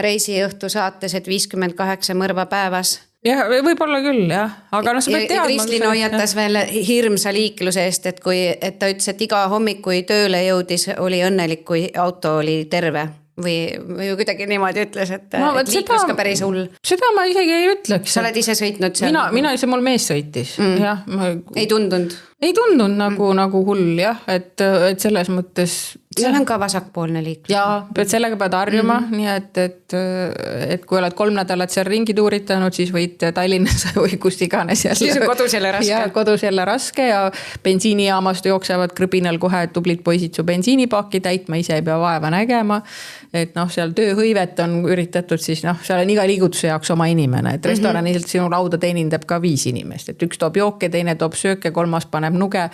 reisiõhtu saates, et 58 mõrva päevas? Jah, võib-olla küll, jah. Aga sa pead teadma. Kristlin hoiatas veel hirmsa liikluse eest, et ta ütles, et iga hommik, kui tööle jõudis, oli õnnelik, kui auto oli terve. Või kuidagi niimoodi ütles, et liiklus ka päris hull. Seda ma isegi ei ütleks. Sa oled ise sõitnud seal? Mina ise, mul mees sõitis. Ei tundunud? Ei tundunud nagu hull, jah, et selles mõttes seal on ka vasakpoolne liiklus. Ja sellega pead harjuma, nii et kui oled 3 nädalat seal ringi tuuritanud, siis võid Tallinnas või kust iganes jälle. Siis on kodus jälle raske. Ja kodus jälle raske ja bensiinijaamast jooksevad krõbinal kohe tublid poisid su bensiinipaki täitma, ise ei pea vaeva nägema. Et seal tööhõivet on üritatud siis seal on iga liigutuse jaoks oma inimene, et restoranilt sinu lauda teenindab ka 5 inimest, et 1 toob jooke, teine toob sööke, 3 paneb nuge,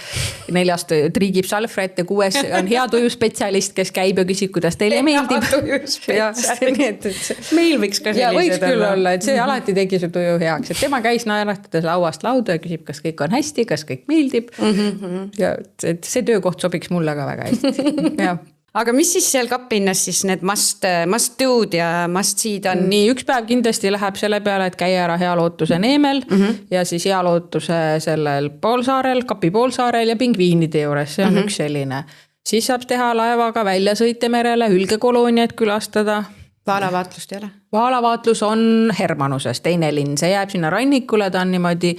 4 triigib salvra ette, 6 on hea tujuspetsialist, kes käib ja küsib, kuidas teile meeldib. Meil võiks ka sellised võiks küll olla, et see alati tegi su tuju heaks, et tema käis naeratades lauast lauda ja küsib, kas kõik on hästi, kas kõik meeldib. Ja et see töökoht sobiks mulle ka väga hästi. Ja. Aga mis siis seal Kaplinnas siis need must do'd ja must see'd on? Nii, üks päev kindlasti läheb selle peale, et käi ära Hea Lootuse Neemel ja siis Hea Lootuse sellel poolsaarel, Kapi poolsaarel ja pingviinide juures, see on üks selline. Siis saab teha laevaga väljasõite merele, hülgekolooniaid külastada. Vaalavaatlust ei ole? Vaalavaatlus on Hermanuses, teine linn, see jääb sinna rannikule, ta on niimoodi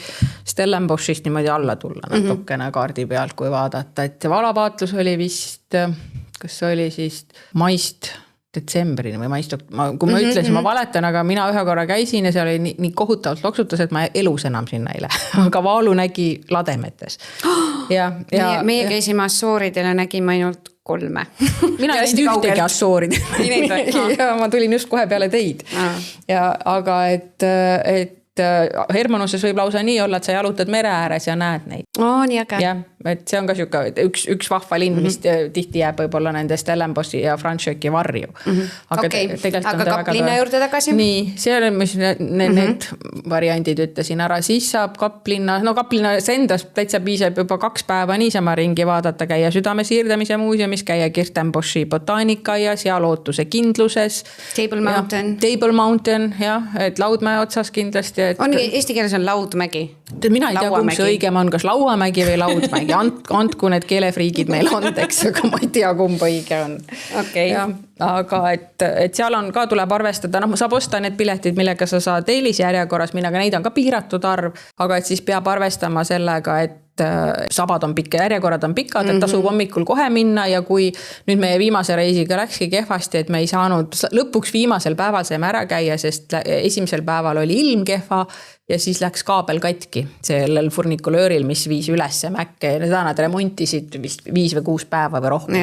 Stellenboschist niimoodi alla tulla natukene kaardi pealt, kui vaadata, et vaalavaatlus oli vist, kas see oli siis maist detsembrini või maist, kui ma ütlesin, ma valetan, aga mina ühe korra käisin ja see oli nii kohutavalt loksutas, et ma elus enam sinna ei lähe, aga Vaalu nägi lademetes. Meie käisime Assooridele, nägime ainult 3. Mina ei ühtegi Assooridele. Ja ma tulin just kohe peale teid. Aga et Hermanuses võib lausa nii olla, et sa jalutad mere ääres ja näed neid. Nii äge. Ja, et see on ka siuke üks vahva linn, mis tihti jääb võib-olla nende Stellenboši ja Franschöki varju. Aga Kaplinna juurde tagasi? Nii, see on, mis need variandid ütlesin ära, siis saab Kaplinna endas täitsa piisab juba 2 päeva niisama ringi vaadata, käia Südame siirdamise muuseumis, käia Kirstenboši botaanikas, Hea Lootuse kindluses. Table Mountain, jah, et Laudmäe otsas kindlasti. Eesti keeles on Laudmägi. Mina ei tea, kumb see õigem on, kas Lauamägi või Laudmägi. Andku need keelefriigid meil andeks, aga ma ei tea, kumb õige on. Aga et seal on ka tuleb arvestada, saab osta need piletid, millega sa saad eelisjärjekorras minna, aga neid on ka piiratud arv, aga et siis peab arvestama sellega, et sabad on pikk, järjekorrad on pikad, et tasub hommikul kohe minna ja kui nüüd meie viimase reisiga läkski kehvasti, et me ei saanud, lõpuks viimasel päeval saime ära käia, sest esimesel päeval oli ilm kehva ja siis läks kaabel katki sellel furnikulööril, mis viis üles mäkke ja seda nad remontisid vist 5 või 6 päeva või rohkem.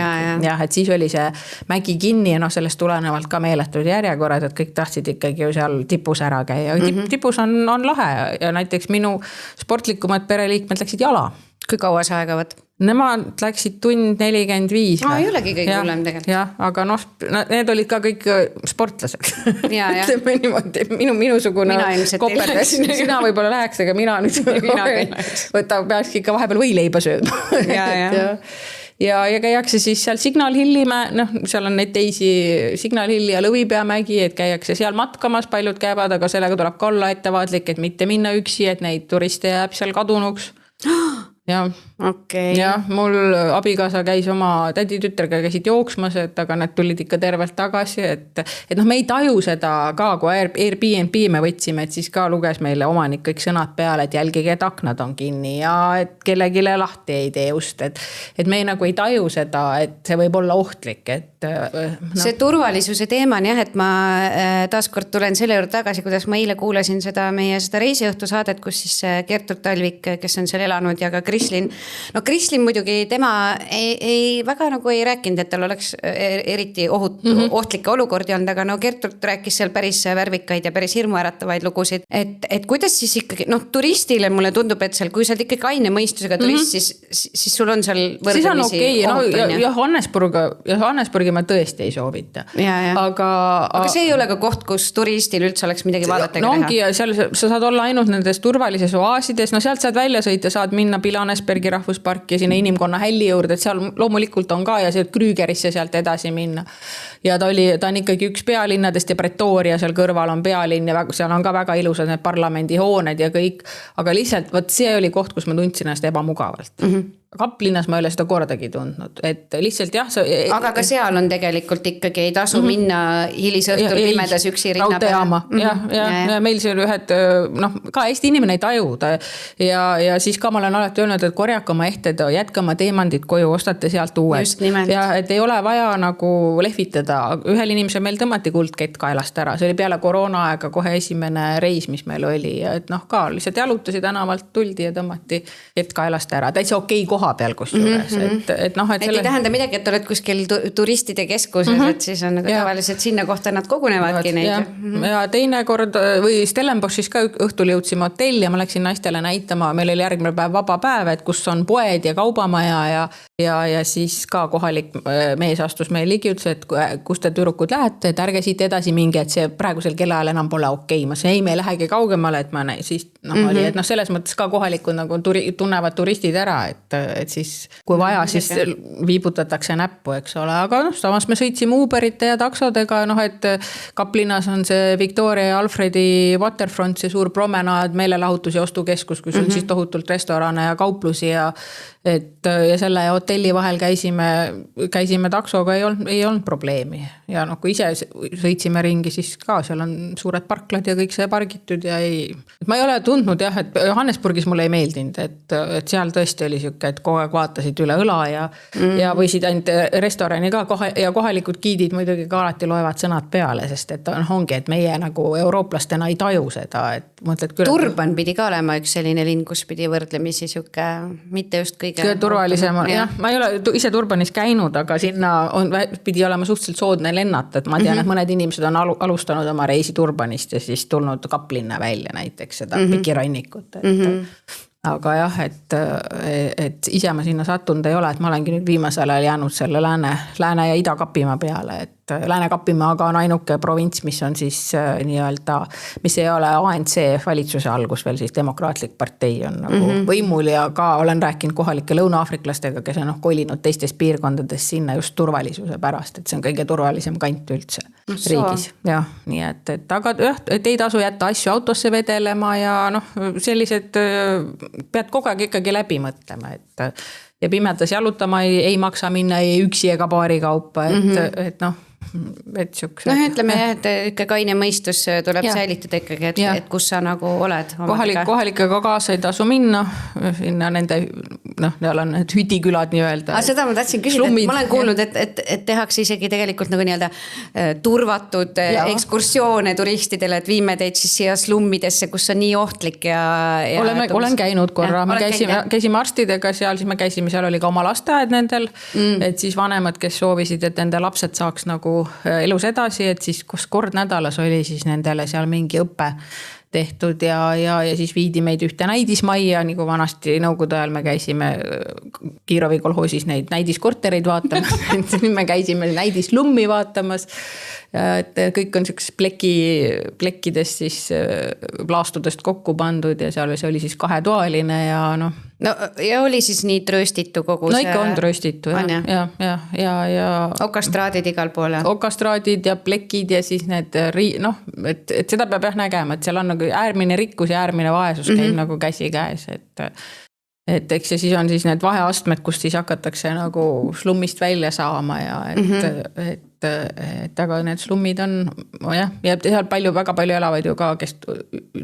Ja, et siis oli see mägi kinni ja sellest tulenevalt ka meeletud järjekorrad, et kõik tahtsid ikkagi ju seal tipus ära käia. Tipus on lahe ja näiteks minu sportlikumad pereliikmed läksid jala. Kui kaua see aegavad? Nemad läksid 1:45. Ei olegi kõige hullem tegelikult. Ja, aga need olid ka kõik sportlased. Ütleme niimoodi, minusugune koperdes. Sina võib-olla läheks, aga mina nüüd peaks ikka vahepeal võileiba sööma. Ja käiakse siis seal Signal Hillimäe, seal on neid teisi Signal Hilli ja Lõvipeamägi, et käiakse seal matkamas, paljud käivad, aga sellega tuleb ka olla ettevaatlik, et mitte minna üksi, et neid turiste jääb seal kadunuks. Ja mul abikaasa käis oma täditütrega käisid jooksmas, et aga need tulid ikka tervelt tagasi, et me ei taju seda ka, kui Airbnb me võtsime, et siis ka luges meile omanik kõik sõnad peale, et jälgige, et aknad on kinni ja et kellegile lahti ei tee just, et me nagu ei taju seda, et see võib olla ohtlik, et See turvalisuse teema on jah, et ma taaskord tulen selle juurde tagasi, kuidas ma eile kuulasin meie reisiõhtu saadet, kus siis Gertrud Talvik, kes on seal elanud ja ka Krislin. Krislin muidugi tema ei väga nagu ei rääkinud, et tal oleks eriti ohtlikke olukordi olnud, aga Gertrud rääkis seal päris värvikaid ja päris hirmuäratavaid lugusid. Et kuidas siis ikkagi, turistile mulle tundub, et seal, kui sa oled ikkagi aine mõistusega turist, siis sul on seal võrdlemisi Johannesburgi ma tõesti ei soovita. Aga see ei ole ka koht, kus turistil üldse oleks midagi vaadata ega teha? Ja seal sa saad olla ainult nendes turvalises oaasides, sealt saad välja sõita, saad minna Pilanesbergi rahvusparki ja sinna inimkonna hälli juurde, et seal loomulikult on ka ja see Krügerisse sealt edasi minna. Ja ta on ikkagi üks pealinnadest ja Pretoria seal kõrval on pealinn ja seal on ka väga ilusad need parlamendihooned ja kõik, aga lihtsalt see oli koht, kus ma tundsin ennast ebamugavalt. Kaplinnas ma ei ole seda kordagi tundnud, et lihtsalt jah. Aga ka seal on tegelikult ikkagi ei tasu minna hilisõhtul pimedas üksi rinna peale. Ja meil see ühed, ka Eesti inimene ei taju ja siis ka ma olen alati öelnud, et korjake oma ehted, jätke oma teemandid koju, ostate sealt uued. Ja et ei ole vaja nagu lehvitada. Ühel inimesel meil tõmmati kuldkett kaelast ära, see oli peale koroona aega kohe esimene reis, mis meil oli ja et ka lihtsalt jalutusi tänavalt tuldi ja tõmmati kett kaelast ära, täitsa okei koha peal kusjuures, et ei tähenda midagi, et oled kuskil turistide keskuses, et siis on nagu tavaliselt sinna kohta nad kogunevadki neid. Ja teine kord või Stellenboschis ka õhtul jõudsime hotelli ja ma läksin naistele näitama, meil oli järgmine päev vaba päev, et kus on poed ja kaubamaja ja siis ka kohalik mees astus meie ligi, ütles, et kus te tüdrukud lähete, et ärge siit edasi minge, et see praegusel kellaajal enam pole okei. Ma ei, me ei lähegi kaugemale, et ma siis oli, et selles mõttes ka kohalikud nagu tunnevad turistid ära, et siis kui vaja, siis viibutatakse näppu, eks ole, aga samas me sõitsime Uberite ja taksodega, et Kaplinnas on see Victoria ja Alfredi Waterfront, see suur promenaad, meelelahutus ja ostukeskus, kus on siis tohutult restorane ja kauplusi ja selle ja hotelli vahel käisime taksoga, ei olnud probleemi. Ja kui ise sõitsime ringi, siis ka seal on suured parklad ja kõik see pargitud ja ma ei ole tundnud jah, et Johannesburgis mulle ei meeldinud, et seal tõesti oli siuke, et kogu aeg vaatasid üle õla ja võisid ainult restorani ka ja kohalikud giidid muidugi ka alati loevad sõnad peale, sest et ongi, et meie nagu eurooplastena ei taju seda, et mõtled küll. Durban pidi ka olema üks selline linn, kus pidi võrdlemisi siuke, mitte just kõige turvalisem, jah, ma ei ole ise Durbanis käinud, aga sinna pidi olema suhteliselt soodne lennata, et ma tean, et mõned inimesed on alustanud oma reisi Durbanist ja siis tulnud Kaplinna välja näiteks seda pikirannikut, aga jah, et ise ma sinna sattunud ei ole, et ma olengi nüüd viimasel ajal jäänud selle lääne ja Ida-Kapimaa peale, et Lääne-Kapimaa on ainuke provints, mis on siis nii-öelda, mis ei ole ANC valitsuse all, kus veel siis demokraatlik partei on nagu võimul ja ka olen rääkinud kohalike lõuna-afriklastega, kes on kolinud teistes piirkondades sinna just turvalisuse pärast, et see on kõige turvalisem kant üldse riigis. Jah, nii aga jah, et ei tasu jätta asju autosse vedelema ja sellised pead kogu aeg ikkagi läbi mõtlema, ja pimedas jalutama ei maksa minna ei üksi ega paari kaupa, et ütleme jah, et ikka kaine mõistus tuleb säilitada ikkagi, et kus sa nagu oled. Kohalikega kaasa ei tasu minna, sinna nende, neil on need hütikülad nii-öelda. Aga seda ma tahtsin küsida, et ma olen kuulnud, et tehakse isegi tegelikult nagu nii-öelda turvatud ekskursioone turistidele, et viime teid siis siia slummidesse, kus on nii ohtlik ja olen käinud korra, me käisime arstidega seal, siis me käisime, seal oli ka oma lasteaed nendel, et siis vanemad, kes soovisid, et nende lapsed saaks nagu elus edasi, et siis kord nädalas oli siis nendele seal mingi õppe tehtud ja siis viidi meid ühte näidismajja, nagu vanasti nõukogude ajal me käisime Kiirovi kolhoosis neid näidiskortereid vaatamas, nüüd me käisime näidislummi vaatamas, et kõik on selliseks plekkides siis plaastudest kokku pandud ja seal see oli siis kahetoaline ja ja oli siis nii trööstitu kogu see? Ikka on trööstitu, ja okastraadid igal poole? Okastraadid ja plekid ja siis need, et seda peab jah nägema, et seal on nagu äärmine rikkus ja äärmine vaesus käib nagu käsi käes, et eks ja siis on siis need vaheastmed, kus siis hakatakse nagu slummist välja saama ja et aga need slummid on, ja seal väga palju elavad ju ka, kes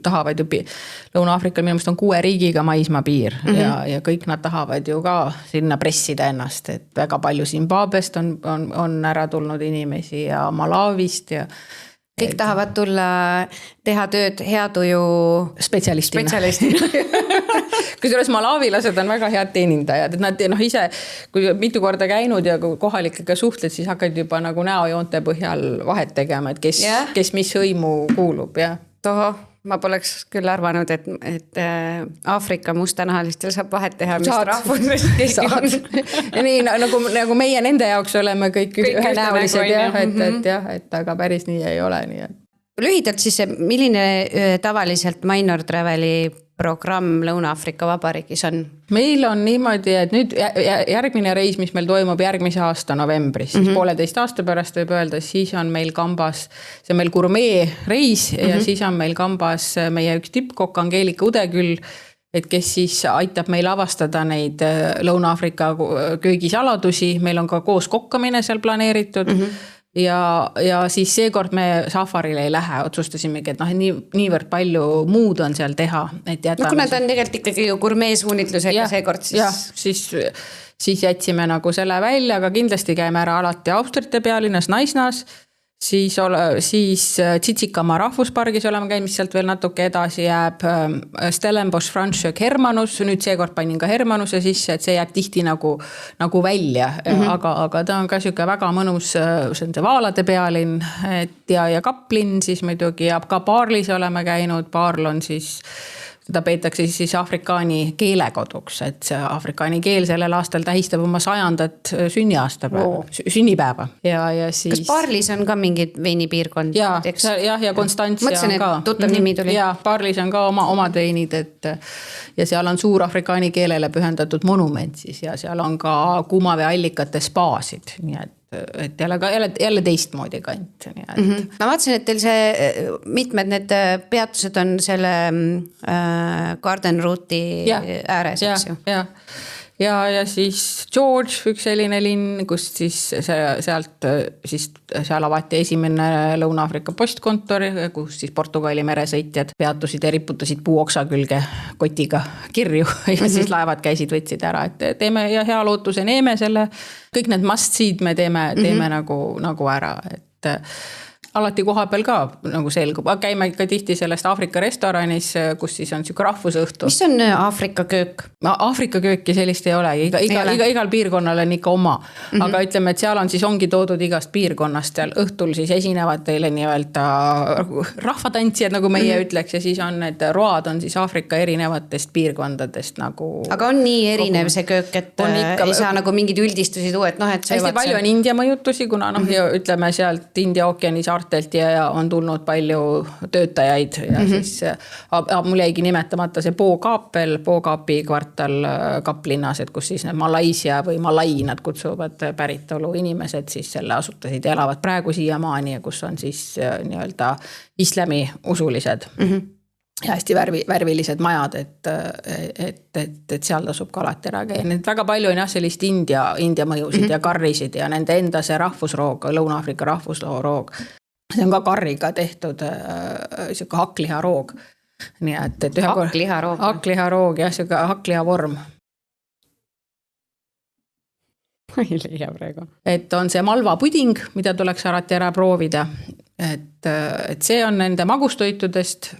tahavad ju Lõuna-Aafrikal minu meelest on 6 riigiga maismaa piir ja kõik nad tahavad ju ka sinna pressida ennast, et väga palju Zimbabwest on ära tulnud inimesi ja Malawist ja kõik tahavad tulla teha tööd heatuju spetsialistina. Kusjuures malawilased on väga head teenindajad, et nad ise, kui mitu korda käinud ja kohalikega suhtled, siis hakkad juba nagu näojoonte põhjal vahet tegema, et kes mis hõimu kuulub. Toho, ma poleks küll arvanud, et Aafrika mustanahalistel saab vahet teha, mis rahvusest keegi on. Nii nagu meie nende jaoks oleme kõik ühenäolised, et aga päris nii ei ole. Lühidalt siis, milline tavaliselt Minor Traveli programm Lõuna-Aafrika Vabariigis on? Meil on niimoodi, et nüüd järgmine reis, mis meil toimub järgmise aasta novembris, siis 1,5 aasta pärast võib öelda, siis on meil kambas, see on meil gurmee reis ja siis on meil kambas meie üks tippkokk Angeelika Udeküll, et kes siis aitab meil avastada neid Lõuna-Aafrika köögisaladusi, meil on ka koos kokkamine seal planeeritud ja siis seekord me safarile ei lähe, otsustasimegi, et niivõrd palju muud on seal teha. Kuna ta on tegelikult ikkagi ju gurmeesuunitlusega seekord, siis jätsime nagu selle välja, aga kindlasti käime ära alati Austrite pealinnas Naisnas, siis Tsitsikamaa rahvuspargis oleme käinud, mis sealt veel natuke edasi jääb, Stellenbosch, Franschhoek, Hermanus, nüüd seekord panin ka Hermanuse sisse, et see jääb tihti nagu välja, aga ta on ka siuke väga mõnus, see on see Vaalade pealinn ja Kaplin siis muidugi ja ka Baarlis oleme käinud, Baarl on siis seda peetakse siis afrikaani keelekoduks, et see afrikaani keel sellel aastal tähistab oma 100. sünnipäeva. Ja siis... Kas Baarlis on ka mingid veinipiirkond? Ja Konstantsia on ka. Mõtlesin, et tuttav nimi tuli. Ja Baarlis on ka omad veinid, ja seal on suur afrikaani keelele pühendatud monument siis, ja seal on ka kuumaveeallikate spaasid, nii et jälle teistmoodi kant. Ma vaatasin, et teil see mitmed need peatused on selle Garden Route'i ääres, eks ju? Ja siis George, üks selline linn, kus siis seal avati esimene Lõuna-Aafrika postkontor, kus siis Portugali meresõitjad peatusid ja riputasid puuoksa külge kotiga kirju ja siis laevad käisid, võtsid ära, et teeme ja hea lootuse neeme selle, kõik need must-seed me teeme nagu ära, et alati koha peal ka nagu selgub, aga käime ikka tihti sellest Aafrika restoranis, kus siis on siuke rahvusõhtu. Mis on Aafrika köök? Aafrika kööki sellist ei ole, igal piirkonnal on ikka oma, aga ütleme, et seal on siis ongi toodud igast piirkonnast, seal õhtul siis esinevad teile nii-öelda rahvatantsijad, nagu meie ütleks, ja siis on need road on siis Aafrika erinevatest piirkondadest nagu. Aga on nii erinev see köök, et ei saa nagu mingid üldistusi tuua, et hästi palju on India mõjutusi, kuna ütleme sealt India ookeani ja on tulnud palju töötajaid ja siis mul jäigi nimetamata see Pookapi kvartal Kaplinnas, et kus siis need Malaisia või Malai nad kutsuvad päritolu inimesed siis selle asutasid ja elavad praegu siiamaani ja kus on siis nii-öelda islami usulised ja hästi värvilised majad, et seal tasub ka alati ära käia. Väga palju on sellist India mõjusid ja karrisid ja nende enda see rahvusroog, Lõuna-Aafrika rahvusroog. See on ka karriga tehtud siuke hakkliharoog. Nii et hakkliharoog ja siuke hakklihavorm. Ma ei leia praegu. Et on see malvapuding, mida tuleks alati ära proovida. Et see on nende magustoitudest,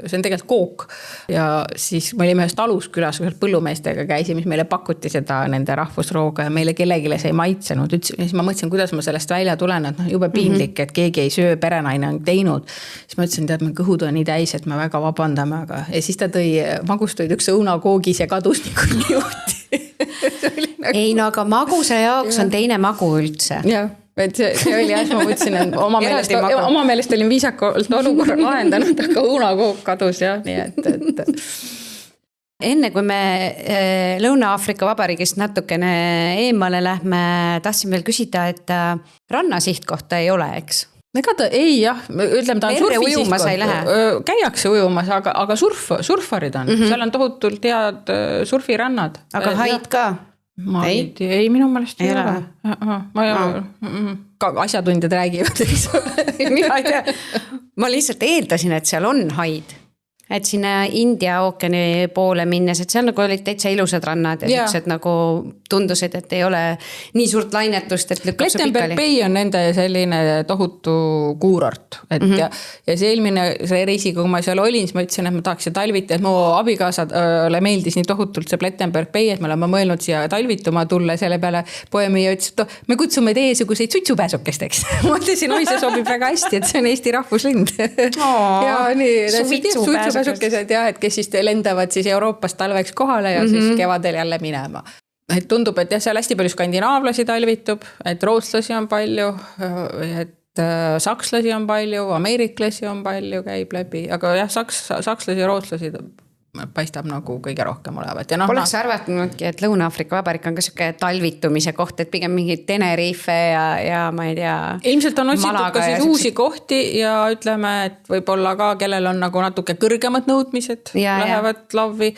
see on tegelikult kook ja siis me olime ühest Aluskülas, kus põllumeestega käisime, mis meile pakuti seda nende rahvusrooga ja meile kellegile see ei maitsenud. Siis ma mõtlesin, kuidas ma sellest välja tulen, et jube piinlik, et keegi ei söö, perenaine on teinud. Siis ma ütlesin, et me kõhud on nii täis, et me väga vabandame, aga ja siis ta tõi magustoiduks õunakoogis ja kadus nii juhti. Ei, no aga magusa jaoks on teine magu üldse. Jah. Et see oli jah, ma mõtlesin, et oma meelest olin viisakalt olukorra lahendanud, aga õunakook kadus jah, nii et. Enne kui me Lõuna-Aafrika Vabariigist natukene eemale lähme, tahtsin veel küsida, et rannasihtkohta ei ole, eks? Ega ta ei jah, ütleme ta on surfisihtkoht. Käiakse ujumas, aga surfarid on, seal on tohutult head surfirannad. Aga haid ka? Ei, minu meelest ei ole. Asjatundjad räägivad, mina ei tea. Ma lihtsalt eeldasin, et seal on haid. Et sinna India ookeani poole minnes, et seal nagu olid täitsa ilusad rannad ja siuksed nagu tundusid, et ei ole nii suurt lainetust, et lükkab see pikali. Plettenberg Bay on nende selline tohutu kuurort. Ja see eelmine reisiga, kui ma seal olin, siis ma ütlesin, et ma tahaks talvita, et mu abikaasale meeldis nii tohutult see Plettenberg Bay, et me oleme mõelnud siia talvituma tulla selle peale poemüüja ütles, et me kutsume teiesuguseid suitsupääsukesteks. Ma ütlesin, oi, see sobib väga hästi, et see on Eesti rahvuslind. Ja nii, sukesed jah, et kes siis lendavad siis Euroopast talveks kohale ja siis kevadel jälle minema. Et tundub, et jah, seal hästi palju skandinaavlasi talvitub, et rootslasi on palju, et sakslasi on palju, ameeriklasi on palju, käib läbi, aga jah, sakslasi ja rootslasi paistab nagu kõige rohkem olevat. Poleks arvatunudki, et Lõuna-Aafrika Vabariik on ka siuke talvitumise koht, et pigem mingi Tenerife ja ma ei tea. Ilmselt on otsitud ka siis uusi kohti ja ütleme, et võib-olla ka, kellel on nagu natuke kõrgemad nõudmised, lähevad lavvi,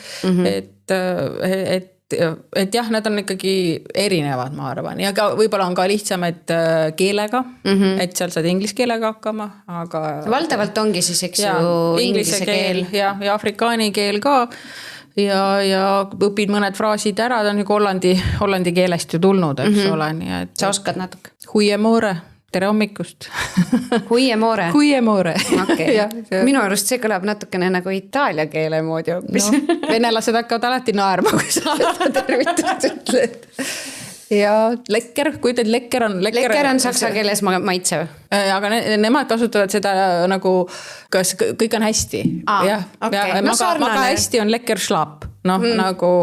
et jah, need on ikkagi erinevad, ma arvan. Ja ka võib-olla on ka lihtsamad keelega, et seal saad inglise keelega hakkama, aga... Valdavalt ongi siis, eks ju, inglise keel. Ja afrikaani keel ka. Ja õpid mõned fraasid ära, ta on nagu hollandi keelest ju tulnud, eks ole. Nii, et... Sa oskad natuke? Huiemore. Tere hommikust. Huiemore. Huiemore. Okay. Minu arust see kõlab natukene nagu itaalia keele moodi hoopis. No, venelased hakkavad alati naerma, kui sa tervitust ütled. Ja lekker, kui teed lekker on... Lekker on saksa keeles maitsev. Aga nemad kasutavad seda nagu, kas kõik on hästi. Väga hästi on lekker schlap. Nagu,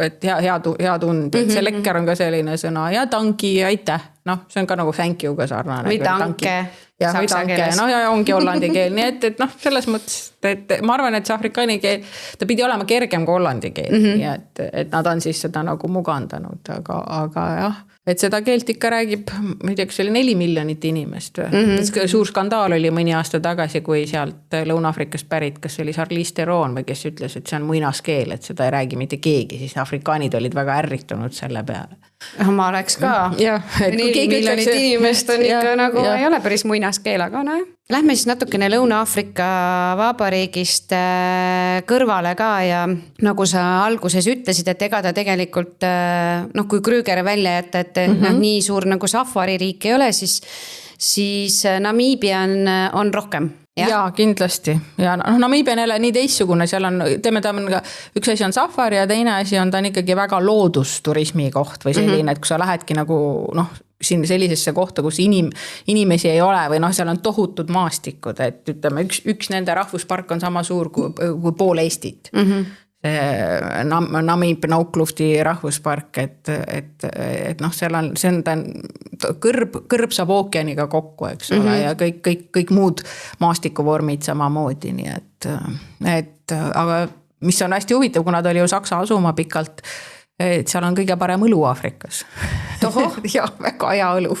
et hea tund. See lekker on ka selline sõna. Ja tanki ja aitäh. See on ka nagu thank you ka sarnane. Või tanke. Saksa keeles. Ja ongi hollandi keel. Nii et selles mõttes, et ma arvan, et see afrikaani keel, ta pidi olema kergem kui hollandi keel. Nii et nad on siis seda nagu mugandanud. Aga jah, et seda keelt ikka räägib, ma ei tea, kas oli 4 miljonit inimest. Suur skandaal oli mõni aasta tagasi, kui sealt Lõuna-Afrikast pärit, kas oli Charlize Theron või kes ütles, et see on muinaskeel, et seda ei räägi mitte keegi, siis afrikaanid olid väga ärritunud selle peale. Ma oleks ka. 4 miljonit inimest on ikka nagu, ei ole päris muinaskeel, aga näe. Lähme siis natukene Lõuna-Aafrika Vabariigist kõrvale ka ja nagu sa alguses ütlesid, et ega ta tegelikult, kui Krüger välja jätta, et nii suur nagu safaririik ei ole, siis Namiibia on rohkem. Ja kindlasti. Ja Namiibia on jälle nii teissugune, seal on, üks asi on safari ja teine asi on ta on ikkagi väga loodusturismi koht või selline, et kui sa lähedki nagu siin sellisesse kohta, kus inimesi ei ole või seal on tohutud maastikud, et ütleme, üks nende rahvuspark on sama suur kui pool Eestit. Namiib Nauklufti rahvuspark, et seal on, see on kõrb saab ookeaniga kokku, eks ole, ja kõik muud maastikuvormid samamoodi, nii et aga mis on hästi huvitav, kuna ta oli ju Saksa asuma pikalt, et seal on kõige parem õlu Aafrikas. Ja, väga hea õlu.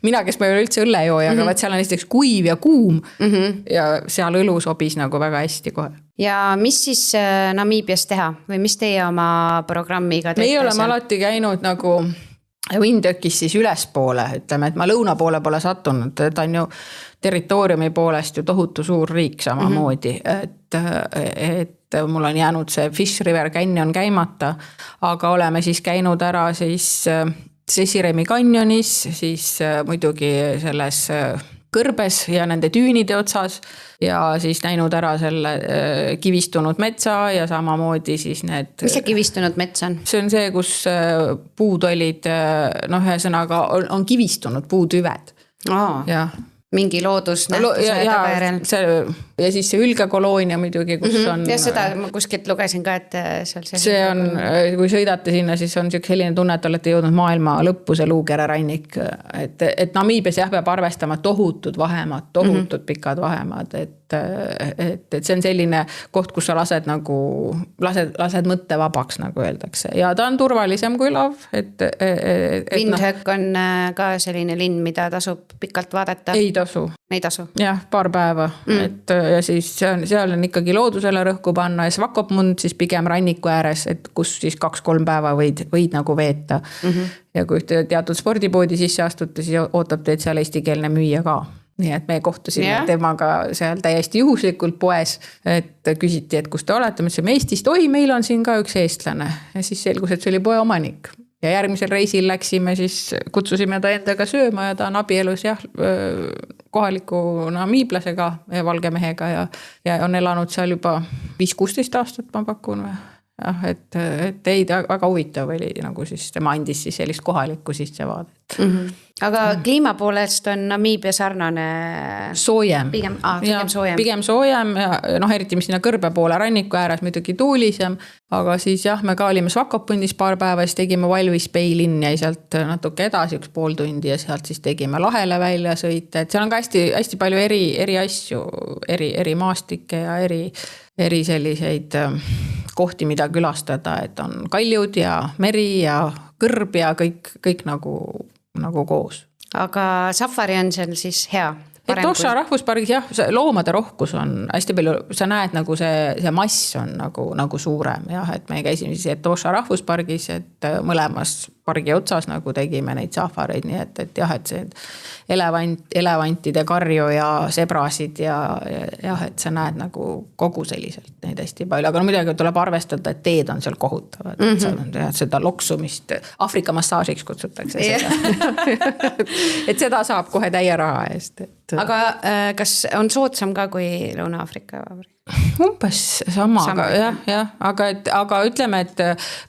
Mina, kes ma ei ole üldse õllejooja, aga vaat seal on näiteks kuiv ja kuum ja seal õlu sobis nagu väga hästi kohe. Ja mis siis Namiibias teha või mis teie oma programmiga teete? Meie oleme alati käinud nagu Windhoekis siis ülespoole, ütleme, et ma lõuna poole pole sattunud, ta on ju territooriumi poolest ju tohutu suur riik samamoodi, et mul on jäänud see Fish River Canyon käimata, aga oleme siis käinud ära siis Sesiremi kanjonis, siis muidugi selles kõrbes ja nende tüünide otsas ja siis näinud ära selle kivistunud metsa ja samamoodi siis need... Mis see kivistunud mets on? See on see, kus puud olid, ühesõnaga on kivistunud puutüved. Ja mingi loodusnähtuse tagajärjel. Ja siis see ülgekoloonia muidugi, kus on... Ja seda ma kuskilt lugesin ka, et seal see on, kui sõidate sinna, siis on selline tunne, et olete jõudnud maailma lõppu see Luukere rannik. Et Namiibias peab arvestama tohutud vahemad, tohutud pikad vahemad, et see on selline koht, kus sa lased lased mõtte vabaks, nagu öeldakse. Ja ta on turvalisem kui lav. Windhoek on ka selline linn, mida tasub pikalt vaadata. Ei tasu. Ei tasu. Jah, paar päeva. Ja siis seal on ikkagi loodusele rõhku panna ja Swakopmund siis pigem ranniku ääres, et kus siis 2-3 päeva võid nagu veeta. Ja kui teatud spordipoodi sisse astute, siis ootab teid seal eestikeelne müüja ka. Nii et me kohtusime temaga seal täiesti juhuslikult poes, et küsiti, et kus te olete, me ütlesime Eestist, meil on siin ka üks eestlane ja siis selgus, et see oli poe omanik ja järgmisel reisil läksime, siis kutsusime ta endaga sööma ja ta on abielus kohaliku namiiblasega ja valge mehega ja on elanud seal juba 5-16 aastat, ma pakun või? jah, et ei, väga huvitav oli nagu siis, tema andis siis sellist kohalikku sissevaadet. Aga kliima poolest on Namiibia sarnane soojem. Pigem soojem. Pigem soojem ja eriti mis sinna kõrbe poole ranniku ääres muidugi tuulisem, aga siis jah, me ka olime Swakopmundis paar päeva, siis tegime Walvis Bay linn jäi sealt natuke edasi 1,5 tundi ja sealt siis tegime lahele välja sõite, et seal on ka hästi palju eri asju, eri maastikke ja eri selliseid kohti, mida külastada, et on kaljud ja meri ja kõrb ja kõik nagu koos. Aga safari on seal siis hea? Etosha rahvuspargis jah, loomade rohkus on hästi palju, sa näed nagu see mass on nagu suurem jah, et me käisime siis Etosha rahvuspargis, et mõlemas pargi otsas nagu tegime neid safareid, nii et jah, et see elevantide karju ja sebrasid ja jah, et sa näed nagu kogu selliselt neid hästi palju, aga no midagi tuleb arvestada, et teed on seal kohutavad, et seda loksumist Afrika massaažiks kutsutakse seda. Et seda saab kohe täie raha eest. Aga kas on soodsam ka kui Lõuna-Aafrika Vabariik? Umbes sama, aga ütleme, et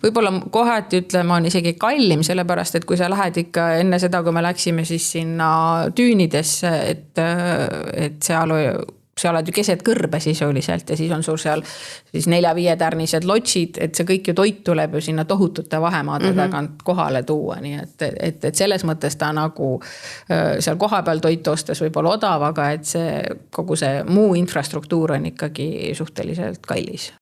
võib-olla kohati on isegi kallim, sellepärast, et kui sa lähed ikka enne seda, kui me läksime siis sinna tüünidesse, et seal oled ju keset kõrbe sisuliselt ja siis on sul seal siis 4-5 tärnised lotsid, et see kõik ju toit tuleb ju sinna tohutute vahemaade tagant kohale tuua, nii et selles mõttes ta nagu seal kohapeal toit ostes võib olla odav, aga et kogu see muu infrastruktuur on ikkagi suhteliselt kallis.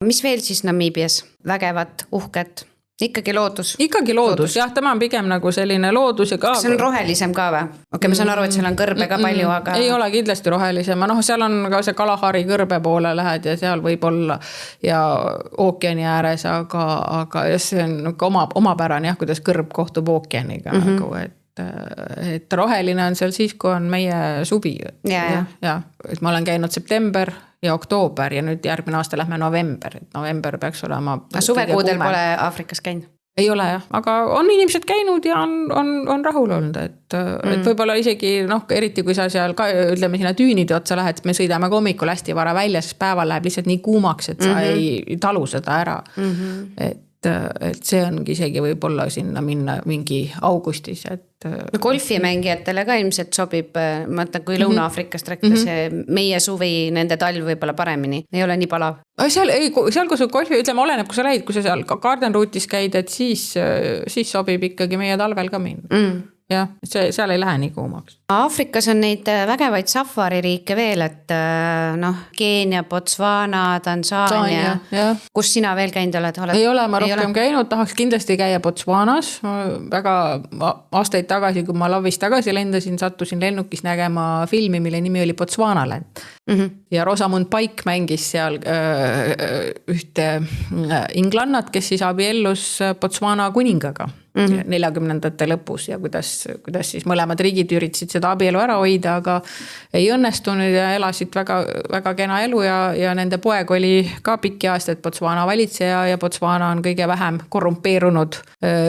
Mis veel siis Namiibias? Vägevat, uhket? Ikkagi loodus, jah, tema on pigem nagu selline loodus ja ka... See on rohelisem ka või? Okei, ma saan aru, et seal on kõrbe ka palju, aga... Ei ole kindlasti rohelisem, seal on ka see Kalahari kõrbe poole lähed ja seal võib olla ja ookeani ääres, aga see on omapärane jah, kuidas kõrb kohtub ookeaniga nagu, et roheline on seal siis, kui on meie suvi. Ja, et ma olen käinud september ja oktoober ja nüüd järgmine aasta lähme november, et november peaks olema... Suvekuudel pole Aafrikas käinud? Ei ole jah, aga on inimesed käinud ja on rahul olnud, et võib-olla isegi eriti kui sa seal ütleme sinna tüünide otsa lähed, me sõidame hommikul hästi vara välja, sest päeval läheb lihtsalt nii kuumaks, et sa ei talu seda ära. Et see ongi isegi võib-olla sinna minna mingi augustis, et... Golfimängijatele ka ilmselt sobib, ma mõtlen, kui Lõuna-Afrikast rääkida, see meie suvi, nende talv võib-olla paremini, ei ole nii palav. Seal kus golfi, ütleme, oleneb, kui sa lähed, kui sa seal Garden Route'is käid, et siis sobib ikkagi meie talvel ka minna. Jah, seal ei lähe nii kuumaks. Aafrikas on neid vägevaid safaririike veel, et Keenia, Botswana, Tansaania. Kus sina veel käinud oled? Ei ole, ma rohkem käinud, tahaks kindlasti käia Botswanas. Väga aastaid tagasi, kui ma Lavist tagasi lendasin, sattusin lennukis nägema filmi, mille nimi oli Botswanaland. Ja Rosamund Pike mängis seal ühte inglannat, kes siis abiellus Botswana kuningaga 40ndate lõpus ja kuidas siis mõlemad riigid üritasid seda abielu ära hoida, aga ei õnnestunud ja elasid väga, väga kena elu ja nende poeg oli ka pikki aastaid Botswana valitseja ja Botswana on kõige vähem korrumpeerunud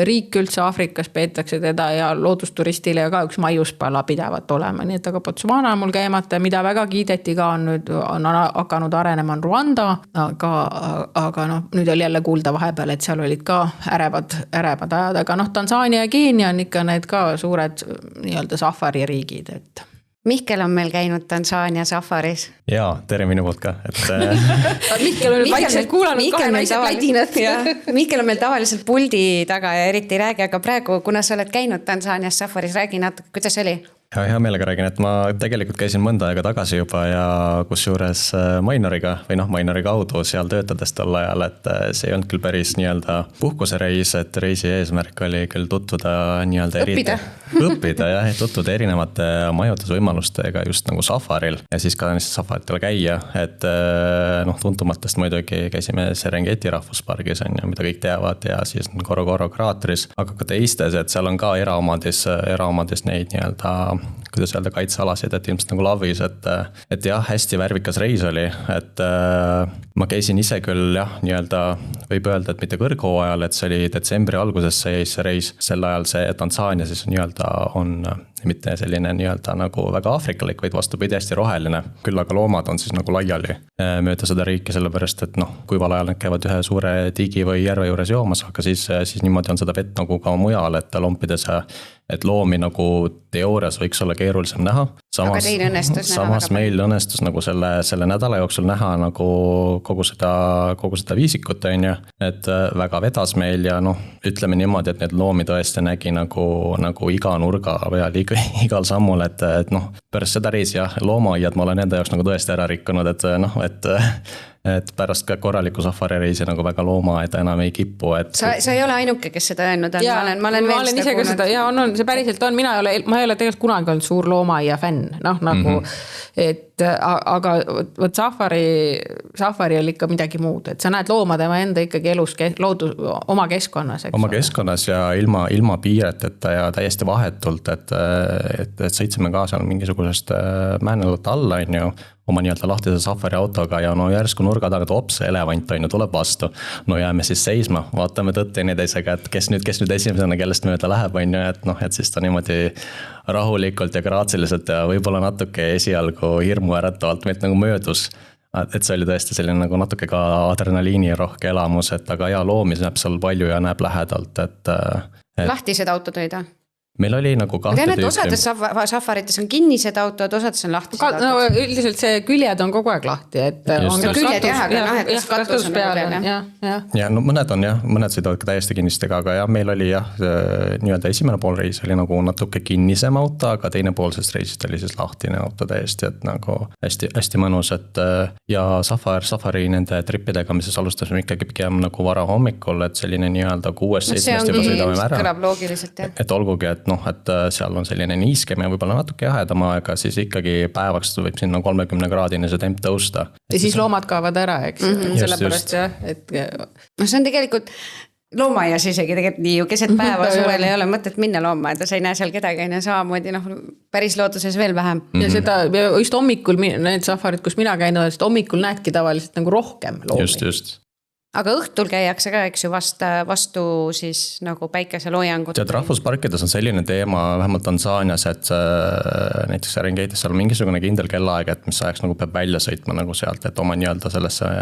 riik üldse Aafrikas, peetakse teda ja loodusturistile ja ka üks maiuspala pidavat olema, nii et aga Botswana mul käimata, mida väga kiideti ka on hakanud arenema on Rwanda, aga nüüd oli jälle kuulda vahepeal, et seal olid ka ärevad ajad, aga Tansaania ja Keenia on ikka need ka suured nii-öelda safari riigid, et... Mihkel on meil käinud Tansaania safaris. Jaa, tere minu poolt ka. Mihkel on nüüd vaikselt kuulanud kahe naised väidinad. Mihkel on meil tavaliselt puldi taga ja eriti räägi, aga praegu, kuna sa oled käinud Tansaanias safaris, räägi natuke, kuidas oli? Hea meelega räägin, et ma tegelikult käisin mõnda aega tagasi juba ja kusjuures Mainoriga või Mainori kaudu seal töötades tol ajal, et see ei olnud küll päris nii-öelda puhkusereis, et reisi eesmärk oli küll tutvuda nii-öelda õppida ja tutvuda erinevate majutusvõimalustega just nagu safaril ja siis ka safaritel käia, et tuntumatest muidugi käisime Serengeti rahvuspargis on ja mida kõik teavad ja siis Ngorongoro kraatris, aga ka teistes, et seal on ka eraomandis neid nii-öelda kuidas öelda kaitsealasid, et ilmselt nagu Lavis, et jah, hästi värvikas reis oli, et ma käisin ise küll jah, nii-öelda võib öelda, et mitte kõrghooajal, et see oli detsembri alguses see reis, sel ajal see Tansaania siis nii-öelda on mitte selline nii-öelda nagu väga aafrikalik, vaid vastupidi hästi roheline. Küll aga loomad on siis nagu laiali mööda seda riiki, sellepärast et kuival ajal nad käivad ühe suure tiigi või järve juures joomas, aga siis niimoodi on seda vett nagu ka mujal, et lompides et loomi nagu teoorias võiks olla keerulisem näha. Aga teil õnnestus näha samas meil õnnestus nagu selle nädala jooksul näha nagu kogu seda viisikut, on ju, et väga vedas meil ja ütleme niimoodi, et need loomi tõesti nägi nagu iga nurga peal, igal sammul, et pärast seda reisi jah, loomaaiad ma olen enda jaoks nagu tõesti ära rikkunud, et pärast ka korraliku safarireisi nagu väga loomaaeda enam ei kipu, et sa ei ole ainuke, kes seda öelnud on, ma olen ise ka seda, ja see päriselt on, ma ei ole tegelikult kunagi olnud suur loomaaia fänn, nagu, et aga võt safari oli ikka midagi muud, et sa näed loomade enda ikkagi elus oma keskkonnas, oma keskkonnas ja ilma piireteta ja täiesti vahetult, et sõitsime ka seal mingisugusest määnelalt alla, on ju, oma nii-öelda lahtise safari autoga ja järsku nurga tagant hops, elevant on ju, tuleb vastu. Jääme siis seisma, vaatame tõtt teineteisega, et kes nüüd esimesena, kellest mööda läheb, on ju, et siis ta niimoodi rahulikult ja graatsiliselt ja võib-olla natuke esialgu hirmu äratavalt meilt nagu möödus. Et see oli tõesti selline nagu natuke ka adrenaliini rohke elamus, et aga loomi näeb seal palju ja näeb lähedalt, et lahtised autod olid, meil oli nagu kahte tüüpi. Osades safarites on kinnised autod, osades on lahtised autod. Üldiselt see küljed on kogu aeg lahti, et on küljed katus peal. Ja mõned on jah, mõned sõidavad ka täiesti kinnistega, aga jah, meil oli jah, nii-öelda esimene pool reis oli nagu natuke kinnisem auto, aga teine pool sest reisist oli siis lahtine auto täiesti, et nagu hästi mõnus, et ja safari nende trippidega, mis siis alustasime ikkagi pigem nagu vara hommikul, et selline nii-öelda 6-7 juba sõidame ära. Kõlab loogiliselt, jah. Et olgugi, et et seal on selline niiskem ja võib-olla natuke jahedama, aga siis ikkagi päevaks võib sinna 30 kraadini see temp tõusta. Ja siis loomad kaovad ära, eks? Sellepärast jah, et see on tegelikult loomaaias isegi tegelikult nii ju keset päeva suvel ei ole mõtet minna loomaeda, sa ei näe seal kedagi, samamoodi päris looduses veel vähem. Ja seda just hommikul, need safarid, kus mina käin, hommikul näedki tavaliselt nagu rohkem loomi. Just. Aga õhtul käiakse ka, eks ju, vastu siis nagu päikeseloojangut. Tead, rahvusparkides on selline teema, vähemalt Tansaanias, et näiteks Serengeitis seal on mingisugune kindel kellaaeg, et mis ajaks nagu peab välja sõitma nagu sealt, et oma nii-öelda sellesse